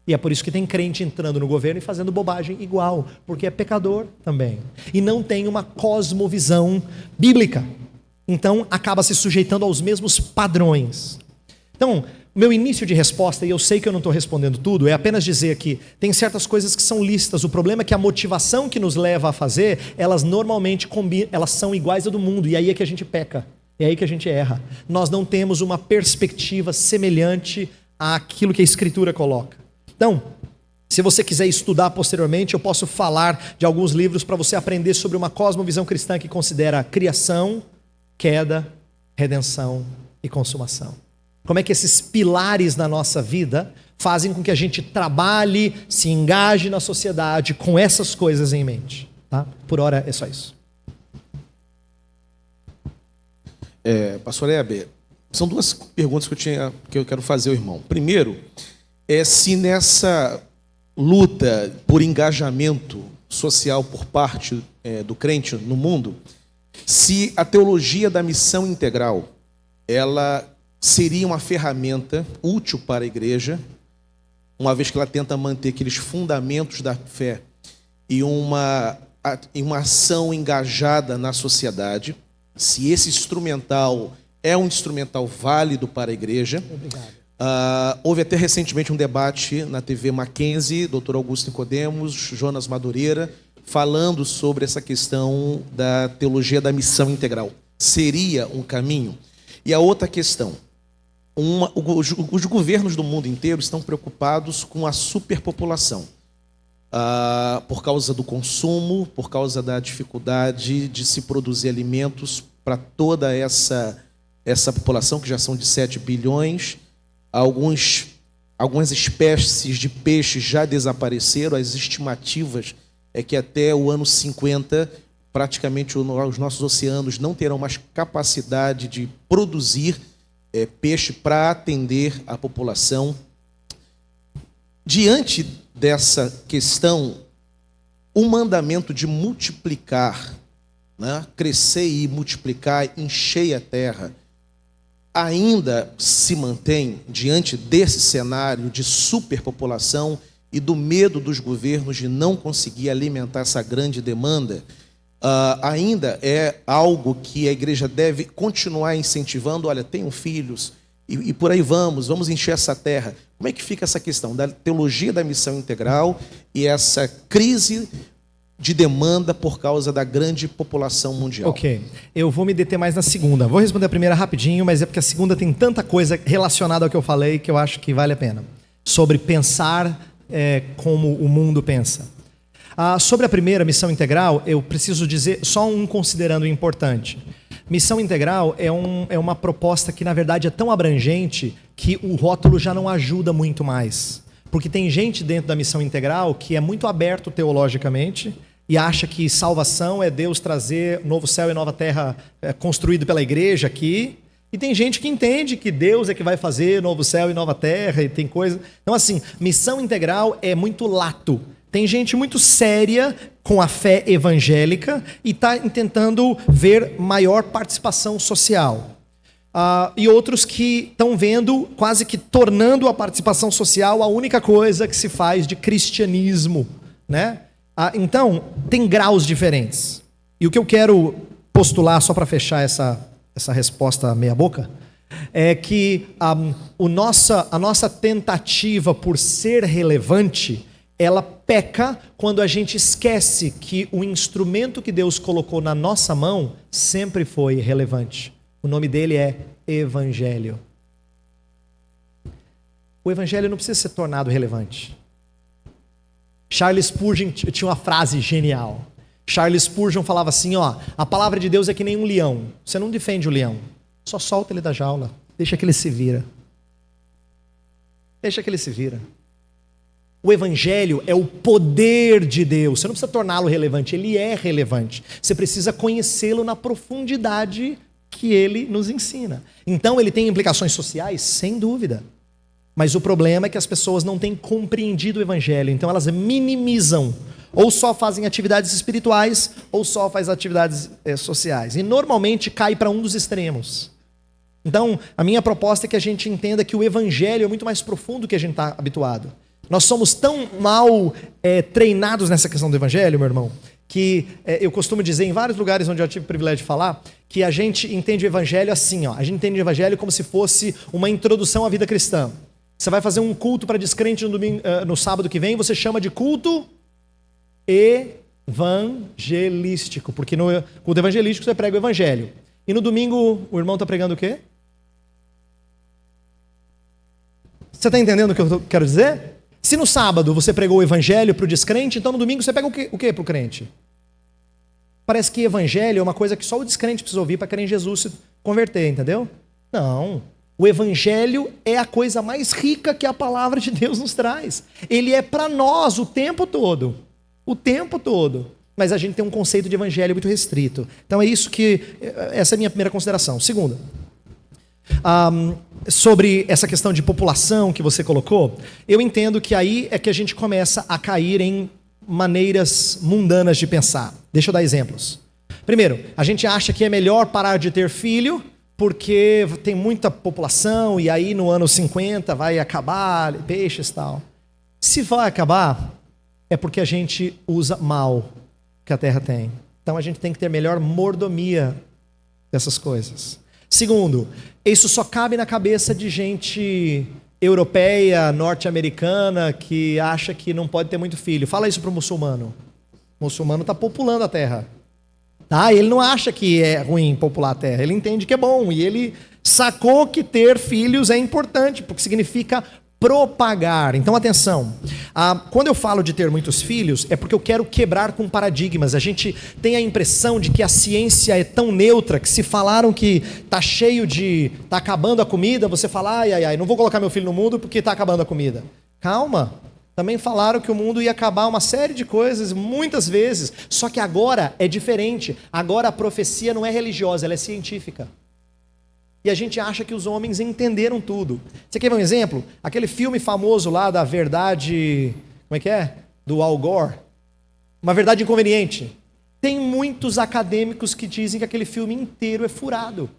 E é por isso que tem crente entrando no governo e fazendo bobagem igual, porque é pecador também. E não tem uma cosmovisão bíblica. Então, acaba se sujeitando aos mesmos padrões. Então, meu início de resposta, e eu sei que eu não estou respondendo tudo, é apenas dizer que tem certas coisas que são lícitas. O problema é que a motivação que nos leva a fazer, elas normalmente combinam, elas são iguais a do mundo, e aí é que a gente peca, é aí que a gente erra. Nós não temos uma perspectiva semelhante àquilo que a Escritura coloca. Então, se você quiser estudar posteriormente, eu posso falar de alguns livros para você aprender sobre uma cosmovisão cristã que considera criação, queda, redenção e consumação. Como é que esses pilares na nossa vida fazem com que a gente trabalhe, se engaje na sociedade com essas coisas em mente. Tá? Por hora é só isso. Pastor Heber, são duas perguntas que eu quero fazer ao irmão. Primeiro, se nessa luta por engajamento social por parte do crente no mundo, se a teologia da missão integral, ela seria uma ferramenta útil para a igreja, uma vez que ela tenta manter aqueles fundamentos da fé e uma ação engajada na sociedade, se esse instrumental é um instrumental válido para a igreja. Obrigado. Houve até recentemente um debate na TV Mackenzie, Dr. Augusto Nicodemos, Jonas Madureira, falando sobre essa questão da teologia da missão integral. Seria um caminho? E a outra questão, os governos do mundo inteiro estão preocupados com a superpopulação, por causa do consumo, por causa da dificuldade de se produzir alimentos para toda essa população, que já são de 7 bilhões, algumas espécies de peixes já desapareceram, as estimativas é que até o ano 50, praticamente os nossos oceanos não terão mais capacidade de produzir peixe para atender a população. Diante dessa questão, o mandamento de multiplicar, né, crescer e multiplicar, encher a terra, ainda se mantém diante desse cenário de superpopulação e do medo dos governos de não conseguir alimentar essa grande demanda. Ainda é algo que a igreja deve continuar incentivando. Olha, tenham filhos e por aí vamos encher essa terra. Como é que fica essa questão da teologia da missão integral e essa crise de demanda por causa da grande população mundial? Ok, eu vou me deter mais na segunda. Vou responder a primeira rapidinho, mas é porque a segunda tem tanta coisa relacionada ao que eu falei que eu acho que vale a pena. Sobre pensar como o mundo pensa. Sobre a primeira, missão integral, eu preciso dizer só um considerando importante. Missão integral é uma proposta que, na verdade, é tão abrangente que o rótulo já não ajuda muito mais. Porque tem gente dentro da missão integral que é muito aberto teologicamente e acha que salvação é Deus trazer novo céu e nova terra construído pela igreja aqui. E tem gente que entende que Deus é que vai fazer novo céu e nova terra e tem coisa. Então, assim, missão integral é muito lato. Tem gente muito séria com a fé evangélica e está tentando ver maior participação social. E outros que estão vendo, quase que tornando a participação social a única coisa que se faz de cristianismo, né? Então, tem graus diferentes. E o que eu quero postular, só para fechar essa resposta meia boca, é que a nossa tentativa por ser relevante, ela peca quando a gente esquece que o instrumento que Deus colocou na nossa mão sempre foi relevante. O nome dele é Evangelho. O Evangelho não precisa ser tornado relevante. Charles Spurgeon tinha uma frase genial. Charles Spurgeon falava assim, a palavra de Deus é que nem um leão. Você não defende o leão, só solta ele da jaula, deixa que ele se vira. Deixa que ele se vira. O Evangelho é o poder de Deus. Você não precisa torná-lo relevante, ele é relevante. Você precisa conhecê-lo na profundidade que ele nos ensina. Então ele tem implicações sociais? Sem dúvida. Mas o problema é que as pessoas não têm compreendido o Evangelho, então elas minimizam. Ou só fazem atividades espirituais, ou só fazem atividades sociais. E normalmente cai para um dos extremos. Então, a minha proposta é que a gente entenda que o Evangelho é muito mais profundo do que a gente está habituado. Nós somos tão mal treinados nessa questão do evangelho, meu irmão, que eu costumo dizer em vários lugares onde eu tive o privilégio de falar, que a gente entende o evangelho assim, ó. A gente entende o evangelho como se fosse uma introdução à vida cristã. Você vai fazer um culto para descrente no sábado que vem, você chama de culto evangelístico, porque no culto evangelístico você prega o evangelho. E no domingo o irmão está pregando o quê? Você está entendendo o que eu quero dizer? Se no sábado você pregou o evangelho para o descrente, então no domingo você pega o quê para o crente? Parece que evangelho é uma coisa que só o descrente precisa ouvir para crer em Jesus se converter, entendeu? Não. O evangelho é a coisa mais rica que a palavra de Deus nos traz. Ele é para nós o tempo todo. O tempo todo. Mas a gente tem um conceito de evangelho muito restrito. Então essa é a minha primeira consideração. Segunda, sobre essa questão de população que você colocou, eu entendo que aí é que a gente começa a cair em maneiras mundanas de pensar. Deixa eu dar exemplos. Primeiro, a gente acha que é melhor parar de ter filho porque tem muita população e aí no ano 50 vai acabar peixes e tal. Se vai acabar, é porque a gente usa mal que a terra tem. Então a gente tem que ter melhor mordomia dessas coisas. Segundo, isso só cabe na cabeça de gente europeia, norte-americana, que acha que não pode ter muito filho. Fala isso para o muçulmano. O muçulmano está populando a terra. Tá? Ele não acha que é ruim popular a terra. Ele entende que é bom. E ele sacou que ter filhos é importante, porque significa propagar. Então, atenção. Quando eu falo de ter muitos filhos, é porque eu quero quebrar com paradigmas. A gente tem a impressão de que a ciência é tão neutra que se falaram que tá cheio de... tá acabando a comida, você fala, ai, não vou colocar meu filho no mundo porque tá acabando a comida. Calma. Também falaram que o mundo ia acabar uma série de coisas, muitas vezes. Só que agora é diferente. Agora a profecia não é religiosa, ela é científica. E a gente acha que os homens entenderam tudo. Você quer ver um exemplo? Aquele filme famoso lá da verdade... Como é que é? Do Al Gore. Uma verdade inconveniente. Tem muitos acadêmicos que dizem que aquele filme inteiro é furado.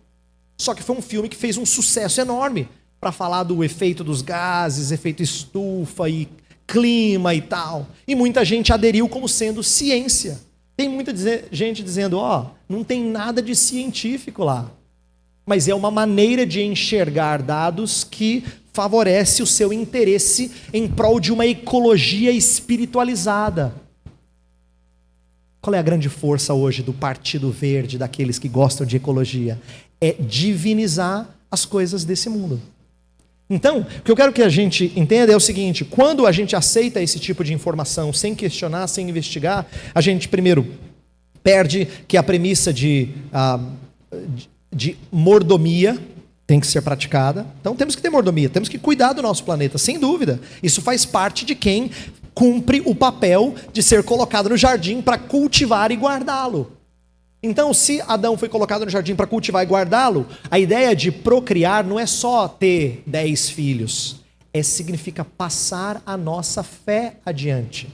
Só que foi um filme que fez um sucesso enorme para falar do efeito dos gases, efeito estufa e clima e tal. E muita gente aderiu como sendo ciência. Tem muita gente dizendo, não tem nada de científico lá. Mas é uma maneira de enxergar dados que favorece o seu interesse em prol de uma ecologia espiritualizada. Qual é a grande força hoje do Partido Verde, daqueles que gostam de ecologia? É divinizar as coisas desse mundo. Então, o que eu quero que a gente entenda é o seguinte: quando a gente aceita esse tipo de informação sem questionar, sem investigar, a gente primeiro perde que a premissa de mordomia tem que ser praticada. Então temos que ter mordomia, temos que cuidar do nosso planeta, sem dúvida. Isso faz parte de quem cumpre o papel de ser colocado no jardim para cultivar e guardá-lo. Então, se Adão foi colocado no jardim para cultivar e guardá-lo, a ideia de procriar não é só ter 10 filhos, significa passar a nossa fé adiante.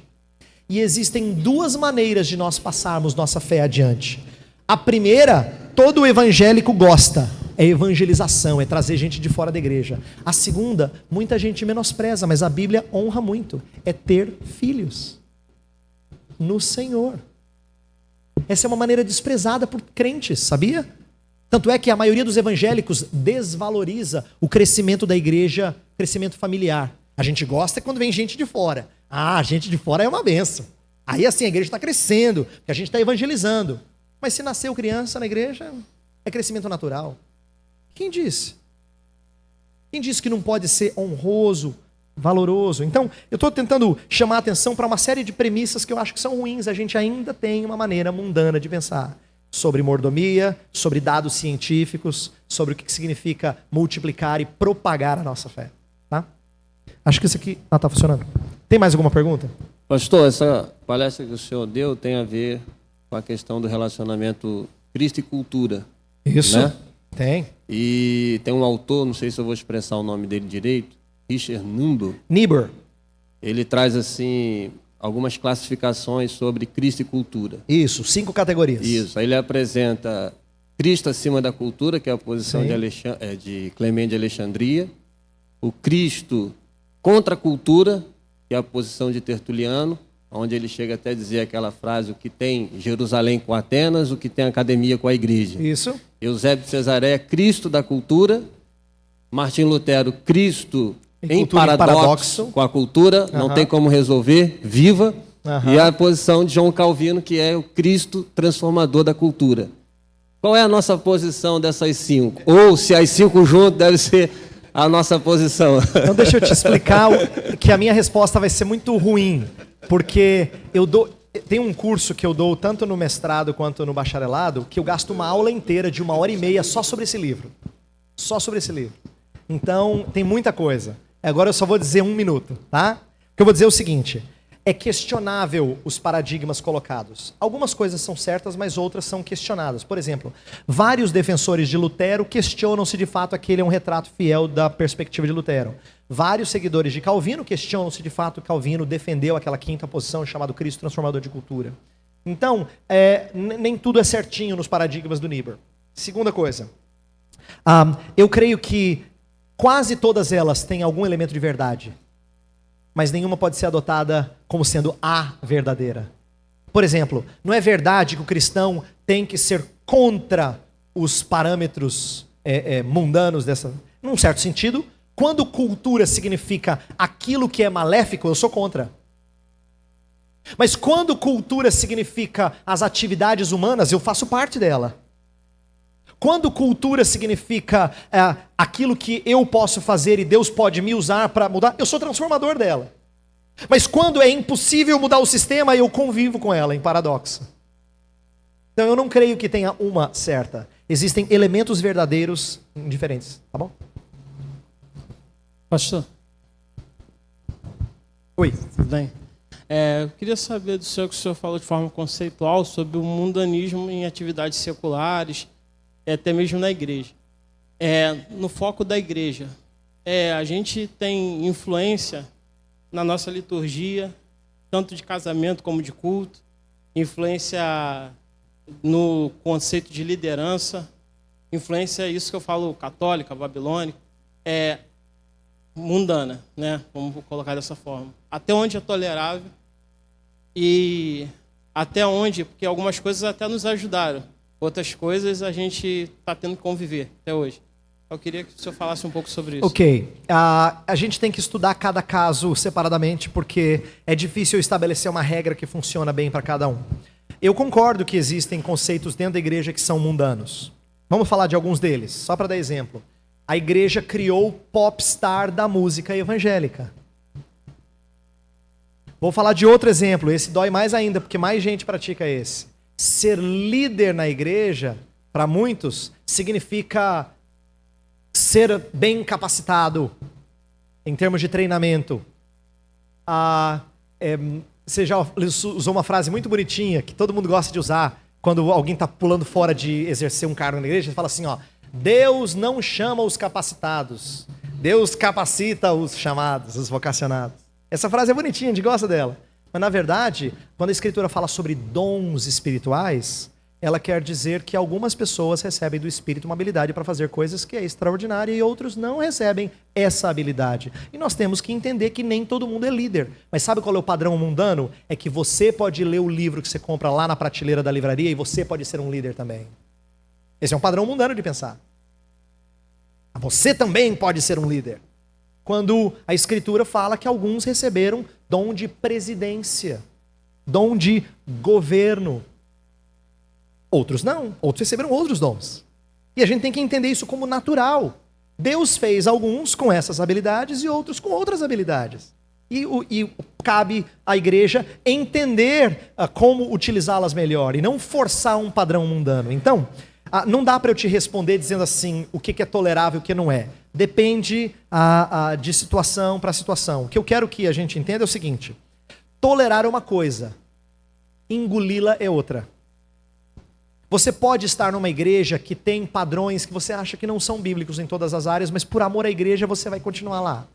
E existem duas maneiras de nós passarmos nossa fé adiante. A primeira, todo evangélico gosta, é evangelização, é trazer gente de fora da igreja. A segunda, muita gente menospreza, mas a Bíblia honra muito, é ter filhos no Senhor. Essa é uma maneira desprezada por crentes, sabia? Tanto é que a maioria dos evangélicos desvaloriza o crescimento da igreja, crescimento familiar. A gente gosta quando vem gente de fora. Gente de fora é uma benção. Aí assim, a igreja está crescendo, porque a gente está evangelizando. Mas se nasceu criança na igreja, é crescimento natural. Quem disse? Quem disse que não pode ser honroso, valoroso? Então, eu estou tentando chamar a atenção para uma série de premissas que eu acho que são ruins. A gente ainda tem uma maneira mundana de pensar sobre mordomia, sobre dados científicos, sobre o que significa multiplicar e propagar a nossa fé. Tá? Acho que isso aqui está funcionando. Tem mais alguma pergunta? Pastor, essa palestra que o senhor deu tem a ver com a questão do relacionamento Cristo e cultura. Isso, né? Tem. E tem um autor, não sei se eu vou expressar o nome dele direito, Richard Niebuhr. Ele traz assim algumas classificações sobre Cristo e cultura. Isso, 5 categorias. Isso, aí ele apresenta Cristo acima da cultura, que é a posição de Clemente de Alexandria, o Cristo contra a cultura que é a posição de Tertuliano, onde ele chega até a dizer aquela frase: o que tem Jerusalém com Atenas, o que tem academia com a igreja. Isso. Eusébio de Cesareia, Cristo da cultura. Martim Lutero, Cristo em cultura em paradoxo com a cultura, não tem como resolver, viva. E a posição de João Calvino, que é o Cristo transformador da cultura. Qual é a nossa posição dessas 5? Ou se as 5 juntas deve ser a nossa posição? Então deixa eu te explicar que a minha resposta vai ser muito ruim, porque tem um curso que eu dou tanto no mestrado quanto no bacharelado, que eu gasto uma aula inteira de 1h30 só sobre esse livro. Só sobre esse livro. Então, tem muita coisa. Agora eu só vou dizer 1 minuto, tá? O que eu vou dizer é o seguinte: é questionável os paradigmas colocados. Algumas coisas são certas, mas outras são questionadas. Por exemplo, vários defensores de Lutero questionam se de fato aquele é um retrato fiel da perspectiva de Lutero. Vários seguidores de Calvino questionam se de fato Calvino defendeu aquela quinta posição chamada Cristo transformador de cultura. Então, nem tudo é certinho nos paradigmas do Niebuhr. Segunda coisa, eu creio que quase todas elas têm algum elemento de verdade, mas nenhuma pode ser adotada como sendo a verdadeira. Por exemplo, não é verdade que o cristão tem que ser contra os parâmetros mundanos dessa. Num certo sentido, quando cultura significa aquilo que é maléfico, eu sou contra. Mas quando cultura significa as atividades humanas, eu faço parte dela. Quando cultura significa aquilo que eu posso fazer e Deus pode me usar para mudar, eu sou transformador dela. Mas quando é impossível mudar o sistema, eu convivo com ela em paradoxo. Então eu não creio que tenha uma certa. Existem elementos verdadeiros diferentes, tá bom? Pastor. Oi. Tudo bem? Eu queria saber do senhor, que o senhor falou de forma conceitual sobre o mundanismo em atividades seculares, até mesmo na igreja. No foco da igreja, a gente tem influência na nossa liturgia, tanto de casamento como de culto, influência no conceito de liderança, influência, isso que eu falo, católica, babilônica, mundana, né? Vamos colocar dessa forma. Até onde é tolerável e até onde, porque algumas coisas até nos ajudaram, outras coisas a gente está tendo que conviver até hoje. Eu queria que o senhor falasse um pouco sobre isso. Ok. A gente tem que estudar cada caso separadamente, porque é difícil estabelecer uma regra que funciona bem para cada um. Eu concordo que existem conceitos dentro da igreja que são mundanos. Vamos falar de alguns deles, só para dar exemplo. A igreja criou o popstar da música evangélica. Vou falar de outro exemplo, esse dói mais ainda, porque mais gente pratica esse. Ser líder na igreja, para muitos, significa ser bem capacitado em termos de treinamento. Você já usou uma frase muito bonitinha, que todo mundo gosta de usar, quando alguém está pulando fora de exercer um cargo na igreja, você fala assim, Deus não chama os capacitados, Deus capacita os chamados, os vocacionados. Essa frase é bonitinha, a gente gosta dela. Mas, na verdade, quando a Escritura fala sobre dons espirituais, ela quer dizer que algumas pessoas recebem do Espírito uma habilidade para fazer coisas que é extraordinária e outros não recebem essa habilidade. E nós temos que entender que nem todo mundo é líder. Mas sabe qual é o padrão mundano? É que você pode ler o livro que você compra lá na prateleira da livraria e você pode ser um líder também. Esse é um padrão mundano de pensar. Você também pode ser um líder. Quando a Escritura fala que alguns receberam dom de presidência, dom de governo. Outros não, outros receberam outros dons. E a gente tem que entender isso como natural. Deus fez alguns com essas habilidades e outros com outras habilidades. E cabe à igreja entender como utilizá-las melhor e não forçar um padrão mundano. Então, não dá para eu te responder dizendo assim, o que é tolerável e o que não é. Depende de situação para situação. O que eu quero que a gente entenda é o seguinte: tolerar é uma coisa, engoli-la é outra. Você pode estar numa igreja que tem padrões que você acha que não são bíblicos em todas as áreas, mas por amor à igreja você vai continuar lá.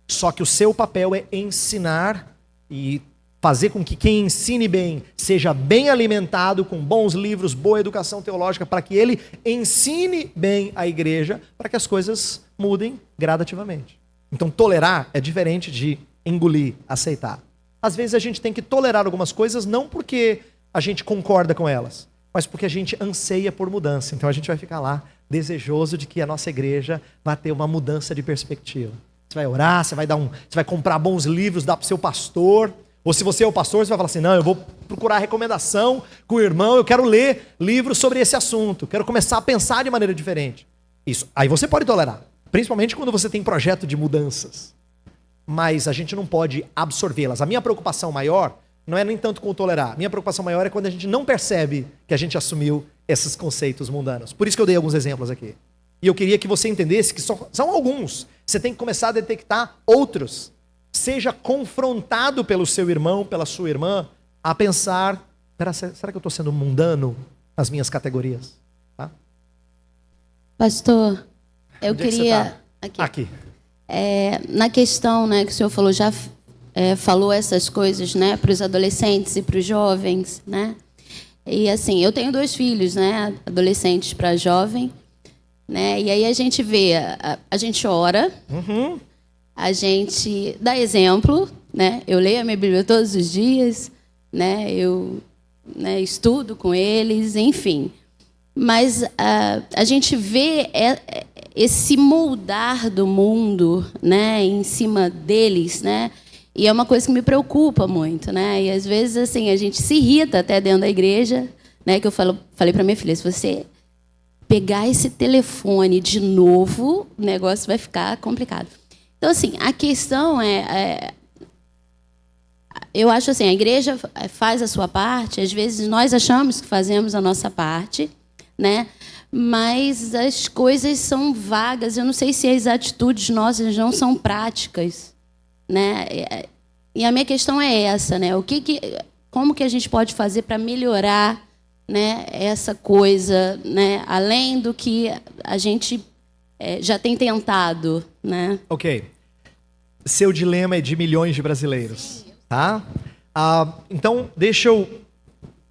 Só que o seu papel é ensinar e fazer com que quem ensine bem seja bem alimentado, com bons livros, boa educação teológica, para que ele ensine bem a igreja, para que as coisas mudem gradativamente. Então, tolerar é diferente de engolir, aceitar. Às vezes a gente tem que tolerar algumas coisas, não porque a gente concorda com elas, mas porque a gente anseia por mudança. Então a gente vai ficar lá desejoso de que a nossa igreja vai ter uma mudança de perspectiva. Você vai orar, você vai comprar bons livros, dar para o seu pastor. Ou se você é o pastor, você vai falar assim, não, eu vou procurar recomendação com o irmão, eu quero ler livros sobre esse assunto, quero começar a pensar de maneira diferente. Isso, aí você pode tolerar, principalmente quando você tem projeto de mudanças. Mas a gente não pode absorvê-las. A minha preocupação maior não é nem tanto com o tolerar. Minha preocupação maior é quando a gente não percebe que a gente assumiu esses conceitos mundanos. Por isso que eu dei alguns exemplos aqui. E eu queria que você entendesse que são alguns. Você tem que começar a detectar outros. Seja confrontado pelo seu irmão, pela sua irmã, a pensar, será que eu estou sendo mundano nas minhas categorias? Tá? Pastor, eu Onde é que queria... você tá? Aqui. Na questão, né, que o senhor falou, já falou essas coisas, né, para os adolescentes e para os jovens, né? E assim, eu tenho 2 filhos, né, adolescentes para jovem, né? E aí a gente vê, a gente ora, a gente dá exemplo, né? Eu leio a minha Bíblia todos os dias, né? Eu estudo com eles, enfim. Mas a gente vê esse moldar do mundo, né, em cima deles, né? E é uma coisa que me preocupa muito, né? E às vezes assim a gente se irrita até dentro da igreja, né? Que eu falei para minha filha, se você pegar esse telefone de novo, o negócio vai ficar complicado. Então assim, a questão eu acho assim, a igreja faz a sua parte, às vezes nós achamos que fazemos a nossa parte, né? Mas as coisas são vagas. Eu não sei se as atitudes nossas não são práticas, né? E a minha questão é essa, né? Como que a gente pode fazer para melhorar, né, essa coisa, né? Além do que a gente já tem tentado, né? Ok. Seu dilema é de milhões de brasileiros, tá? Então, deixa eu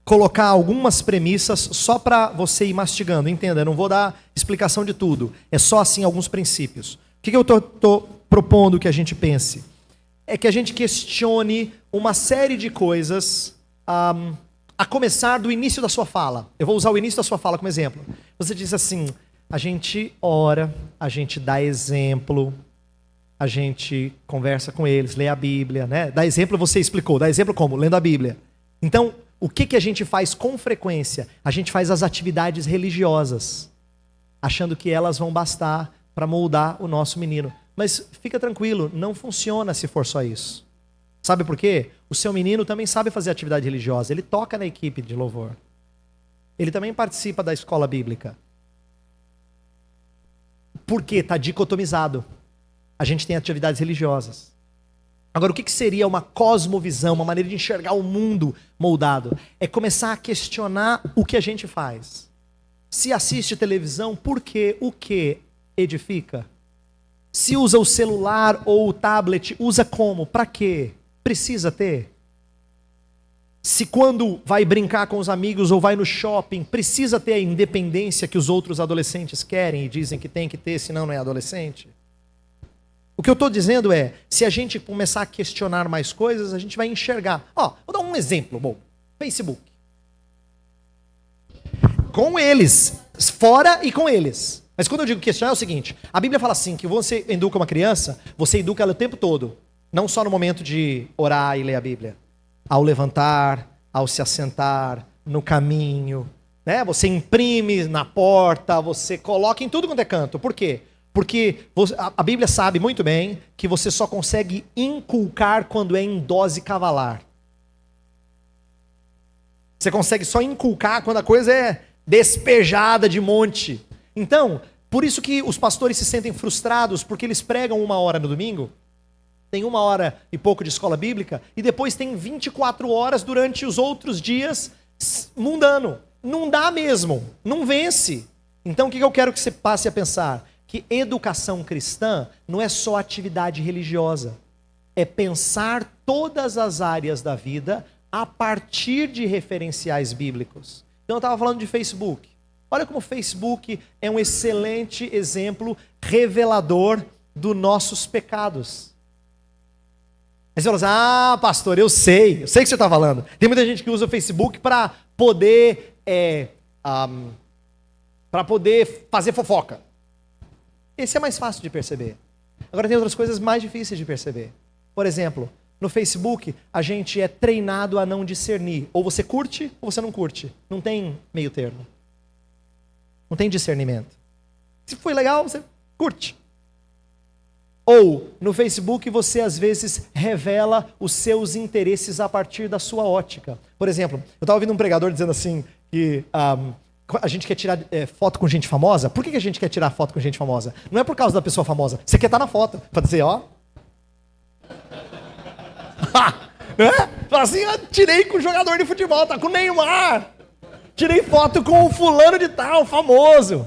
colocar algumas premissas só para você ir mastigando, entenda, eu não vou dar explicação de tudo, é só assim alguns princípios. O que eu estou propondo que a gente pense? É que a gente questione uma série de coisas, a começar do início da sua fala. Eu vou usar o início da sua fala como exemplo. Você diz assim, a gente ora, a gente dá exemplo, a gente conversa com eles, lê a Bíblia, né? Dá exemplo, você explicou, dá exemplo como? Lendo a Bíblia. Então, o que a gente faz com frequência? A gente faz as atividades religiosas, achando que elas vão bastar para moldar o nosso menino. Mas fica tranquilo, não funciona se for só isso. Sabe por quê? O seu menino também sabe fazer atividade religiosa, ele toca na equipe de louvor. Ele também participa da escola bíblica. Por quê? Está dicotomizado. A gente tem atividades religiosas. Agora, o que seria uma cosmovisão, uma maneira de enxergar o mundo moldado? É começar a questionar o que a gente faz. Se assiste televisão, por quê? O que edifica? Se usa o celular ou o tablet, usa como? Para quê? Precisa ter? Se quando vai brincar com os amigos ou vai no shopping, precisa ter a independência que os outros adolescentes querem e dizem que tem que ter, senão não é adolescente? O que eu estou dizendo é, se a gente começar a questionar mais coisas, a gente vai enxergar. Vou dar um exemplo, bom, Facebook. Com eles, fora e com eles. Mas quando eu digo questionar é o seguinte, a Bíblia fala assim, que você educa uma criança, você educa ela o tempo todo. Não só no momento de orar e ler a Bíblia. Ao levantar, ao se assentar, no caminho. Né? Você imprime na porta, você coloca em tudo quanto é canto. Por quê? Porque a Bíblia sabe muito bem que você só consegue inculcar quando é em dose cavalar. Você consegue só inculcar quando a coisa é despejada de monte. Então, por isso que os pastores se sentem frustrados, porque eles pregam 1 hora no domingo, tem 1 hora e pouco de escola bíblica, e depois tem 24 horas durante os outros dias mundano. Não dá mesmo, não vence. Então, o que eu quero que você passe a pensar? Que educação cristã não é só atividade religiosa. É pensar todas as áreas da vida a partir de referenciais bíblicos. Então eu estava falando de Facebook. Olha como o Facebook é um excelente exemplo revelador dos nossos pecados. Aí você fala assim, pastor, eu sei o que você está falando. Tem muita gente que usa o Facebook para poder fazer fofoca. Esse é mais fácil de perceber. Agora tem outras coisas mais difíceis de perceber. Por exemplo, no Facebook, a gente é treinado a não discernir. Ou você curte, ou você não curte. Não tem meio termo. Não tem discernimento. Se foi legal, você curte. Ou, no Facebook, você às vezes revela os seus interesses a partir da sua ótica. Por exemplo, eu estava ouvindo um pregador dizendo assim, que a gente quer tirar foto com gente famosa. Por que a gente quer tirar foto com gente famosa? Não é por causa da pessoa famosa. Você quer estar na foto, para dizer, ó. Fala assim, tirei com o jogador de futebol, tá com o Neymar. Tirei foto com o fulano de tal, famoso.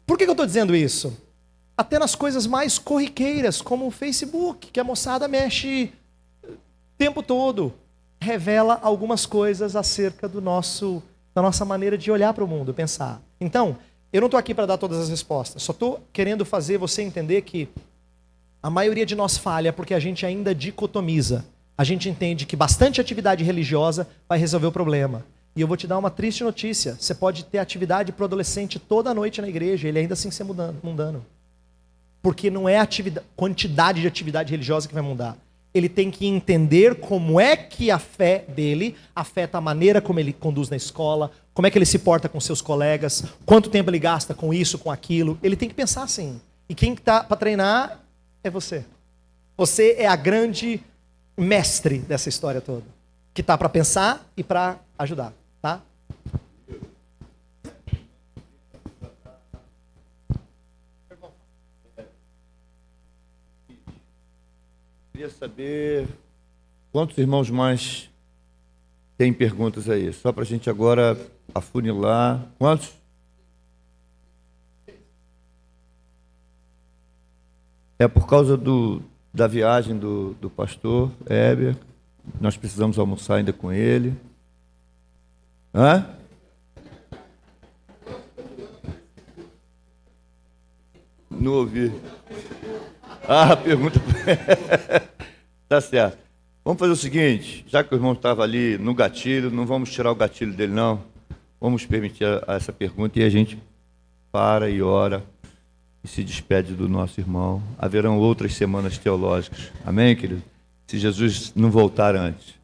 Por que eu estou dizendo isso? Até nas coisas mais corriqueiras, como o Facebook, que a moçada mexe o tempo todo, revela algumas coisas acerca da nossa maneira de olhar para o mundo, pensar. Então, eu não estou aqui para dar todas as respostas, só estou querendo fazer você entender que a maioria de nós falha porque a gente ainda dicotomiza. A gente entende que bastante atividade religiosa vai resolver o problema. E eu vou te dar uma triste notícia. Você pode ter atividade para o adolescente toda noite na igreja, ele ainda assim ser mundano. Porque não é a quantidade de atividade religiosa que vai mudar. Ele tem que entender como é que a fé dele afeta a maneira como ele conduz na escola, como é que ele se porta com seus colegas, quanto tempo ele gasta com isso, com aquilo. Ele tem que pensar assim. E quem está para treinar é você. Você é a grande mestre dessa história toda. Que está para pensar e para ajudar. Tá? Queria saber quantos irmãos mais têm perguntas aí. Só para a gente agora afunilar. Quantos? É por causa da viagem do pastor Heber. Nós precisamos almoçar ainda com ele. Hã? Não ouvi. Pergunta. Tá certo. Vamos fazer o seguinte, já que o irmão estava ali no gatilho, não vamos tirar o gatilho dele, não. Vamos permitir essa pergunta e a gente para e ora e se despede do nosso irmão. Haverão outras semanas teológicas. Amém, querido? Se Jesus não voltar antes.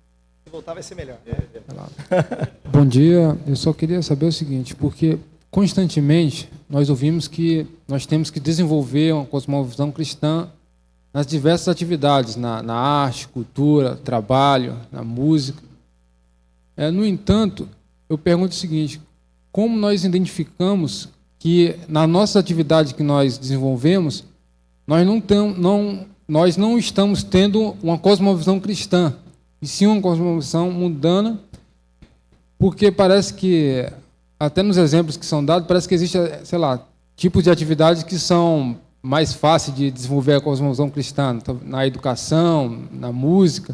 Se voltar vai ser melhor. Bom dia, eu só queria saber o seguinte, porque constantemente nós ouvimos que nós temos que desenvolver uma cosmovisão cristã nas diversas atividades, na arte, cultura, trabalho, na música. No entanto, eu pergunto o seguinte, como nós identificamos que na nossa atividade que nós desenvolvemos, nós não estamos tendo uma cosmovisão cristã, e sim uma cosmovisão mundana, porque parece que, até nos exemplos que são dados, parece que existe, sei lá, tipos de atividades que são mais fáceis de desenvolver a cosmovisão cristã, na educação, na música,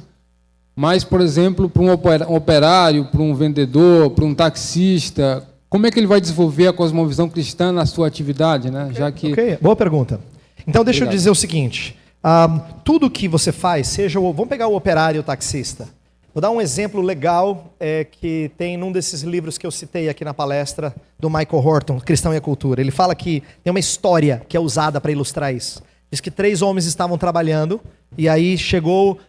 mas, por exemplo, para um operário, para um vendedor, para um taxista, como é que ele vai desenvolver a cosmovisão cristã na sua atividade, né? Já que... Ok, boa pergunta. Então, deixa eu dizer o seguinte, tudo que você faz, vamos pegar o operário e o taxista. Vou dar um exemplo legal que tem num desses livros que eu citei aqui na palestra do Michael Horton, Cristão e a Cultura. Ele fala que tem uma história que é usada para ilustrar isso. Diz que 3 homens estavam trabalhando e aí chegou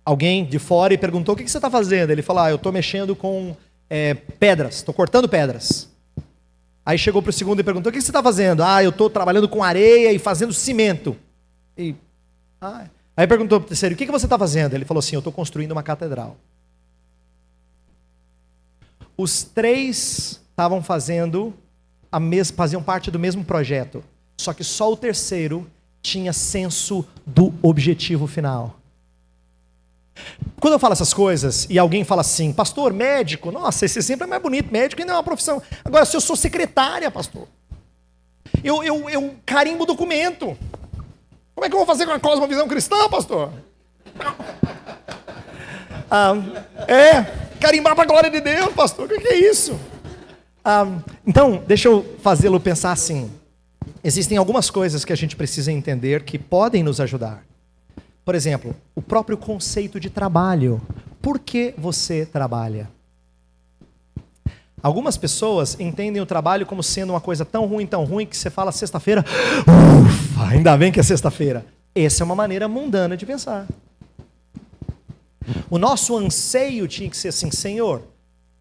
alguém de fora e perguntou: o que você está fazendo? Ele falou: eu estou mexendo com pedras, estou cortando pedras. Aí chegou para o segundo e perguntou: o que você está fazendo? Eu estou trabalhando com areia e fazendo cimento. Aí perguntou para o terceiro: o que você está fazendo? Ele falou assim: eu estou construindo uma catedral. Os 3 estavam faziam parte do mesmo projeto, só que só o terceiro tinha senso do objetivo final. Quando eu falo essas coisas e alguém fala assim: pastor, médico, nossa, esse sempre é mais bonito, médico ainda é uma profissão. Agora, se eu sou secretária, pastor, eu carimbo o documento. Como é que eu vou fazer com a cosmovisão cristã, pastor? Carimbar para a glória de Deus, pastor, o que é isso? Então, deixa eu fazê-lo pensar assim. Existem algumas coisas que a gente precisa entender que podem nos ajudar. Por exemplo, o próprio conceito de trabalho. Por que você trabalha? Algumas pessoas entendem o trabalho como sendo uma coisa tão ruim, que você fala sexta-feira, ufa, ainda bem que é sexta-feira. Essa é uma maneira mundana de pensar. O nosso anseio tinha que ser assim, Senhor,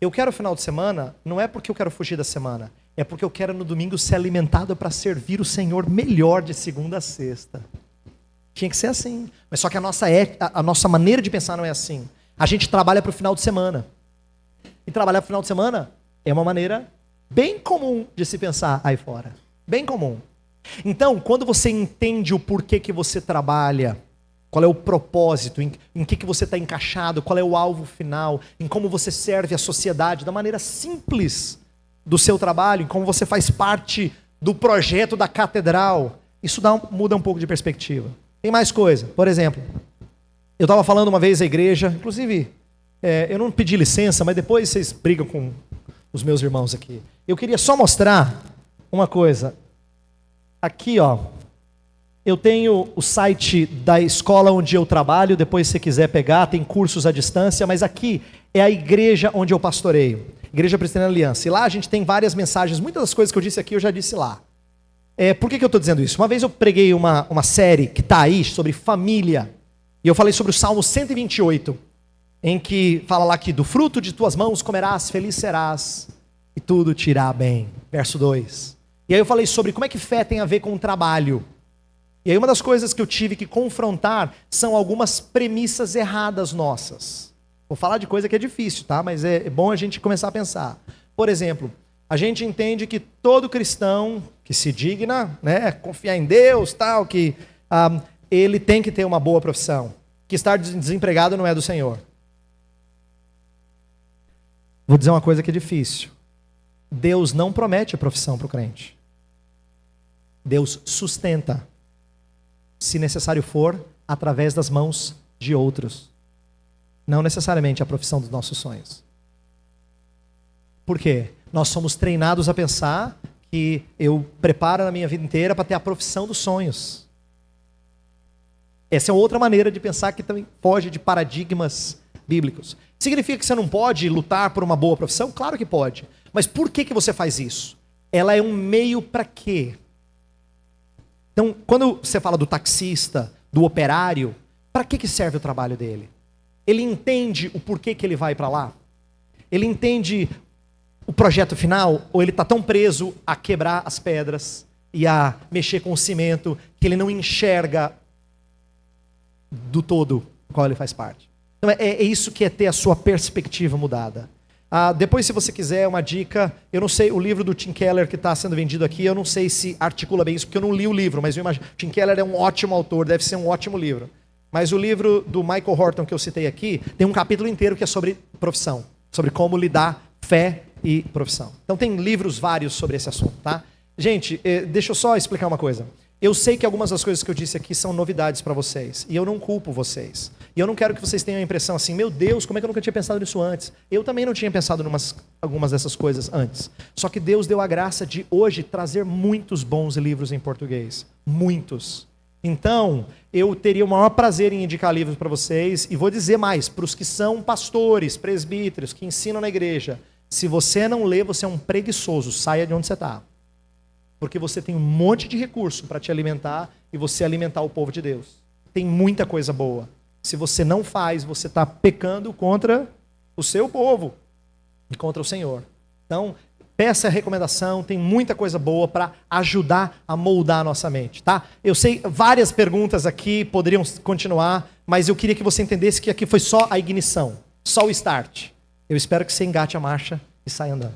eu quero o final de semana, não é porque eu quero fugir da semana, é porque eu quero no domingo ser alimentado para servir o Senhor melhor de segunda a sexta. Tinha que ser assim. Mas só que a nossa maneira de pensar não é assim. A gente trabalha para o final de semana. E trabalhar para o final de semana é uma maneira bem comum de se pensar aí fora. Bem comum. Então, quando você entende o porquê que você trabalha, qual é o propósito, em que você está encaixado, qual é o alvo final, em como você serve a sociedade, da maneira simples do seu trabalho, em como você faz parte do projeto da catedral, isso muda um pouco de perspectiva. Tem mais coisa. Por exemplo, eu estava falando uma vez à igreja, inclusive, eu não pedi licença, mas depois vocês brigam com os meus irmãos aqui. Eu queria só mostrar uma coisa. Aqui, ó, eu tenho o site da escola onde eu trabalho, depois se você quiser pegar, tem cursos à distância, mas aqui é a igreja onde eu pastoreio, Igreja Presbiteriana Aliança. E lá a gente tem várias mensagens, muitas das coisas que eu disse aqui eu já disse lá. Por que eu estou dizendo isso? Uma vez eu preguei uma série que está aí sobre família, e eu falei sobre o Salmo 128, em que fala lá que do fruto de tuas mãos comerás, feliz serás, e tudo te irá bem. Verso 2. E aí eu falei sobre como é que fé tem a ver com o trabalho. E aí uma das coisas que eu tive que confrontar são algumas premissas erradas nossas. Vou falar de coisa que é difícil, tá? Mas é bom a gente começar a pensar. Por exemplo, a gente entende que todo cristão que se digna, né, confiar em Deus, tal, que ele tem que ter uma boa profissão. Que estar desempregado não é do Senhor. Vou dizer uma coisa que é difícil. Deus não promete a profissão para o crente. Deus sustenta, se necessário for, através das mãos de outros. Não necessariamente a profissão dos nossos sonhos. Por quê? Nós somos treinados a pensar que eu preparo na minha vida inteira para ter a profissão dos sonhos. Essa é outra maneira de pensar que também foge de paradigmas bíblicos. Significa que você não pode lutar por uma boa profissão? Claro que pode. Mas por que você faz isso? Ela é um meio para quê? Então, quando você fala do taxista, do operário, para que serve o trabalho dele? Ele entende o porquê que ele vai para lá? Ele entende o projeto final? Ou ele está tão preso a quebrar as pedras e a mexer com o cimento que ele não enxerga do todo do qual ele faz parte? Então, é isso que é ter a sua perspectiva mudada. Depois, se você quiser uma dica, eu não sei, o livro do Tim Keller que está sendo vendido aqui, eu não sei se articula bem isso, porque eu não li o livro, mas eu imagino, Tim Keller é um ótimo autor, deve ser um ótimo livro. Mas o livro do Michael Horton que eu citei aqui, tem um capítulo inteiro que é sobre profissão, sobre como lidar fé e profissão. Então tem livros vários sobre esse assunto, tá? Gente, deixa eu só explicar uma coisa. Eu sei que algumas das coisas que eu disse aqui são novidades para vocês, e eu não culpo vocês. E eu não quero que vocês tenham a impressão assim, meu Deus, como é que eu nunca tinha pensado nisso antes? Eu também não tinha pensado em algumas dessas coisas antes. Só que Deus deu a graça de hoje trazer muitos bons livros em português. Muitos. Então, eu teria o maior prazer em indicar livros para vocês, e vou dizer mais, para os que são pastores, presbíteros, que ensinam na igreja, se você não lê, você é um preguiçoso, saia de onde você está. Porque você tem um monte de recurso para te alimentar e você alimentar o povo de Deus. Tem muita coisa boa. Se você não faz, você está pecando contra o seu povo e contra o Senhor. Então, peça a recomendação, tem muita coisa boa para ajudar a moldar a nossa mente, tá? Eu sei, várias perguntas aqui poderiam continuar, mas eu queria que você entendesse que aqui foi só a ignição, só o start. Eu espero que você engate a marcha e saia andando.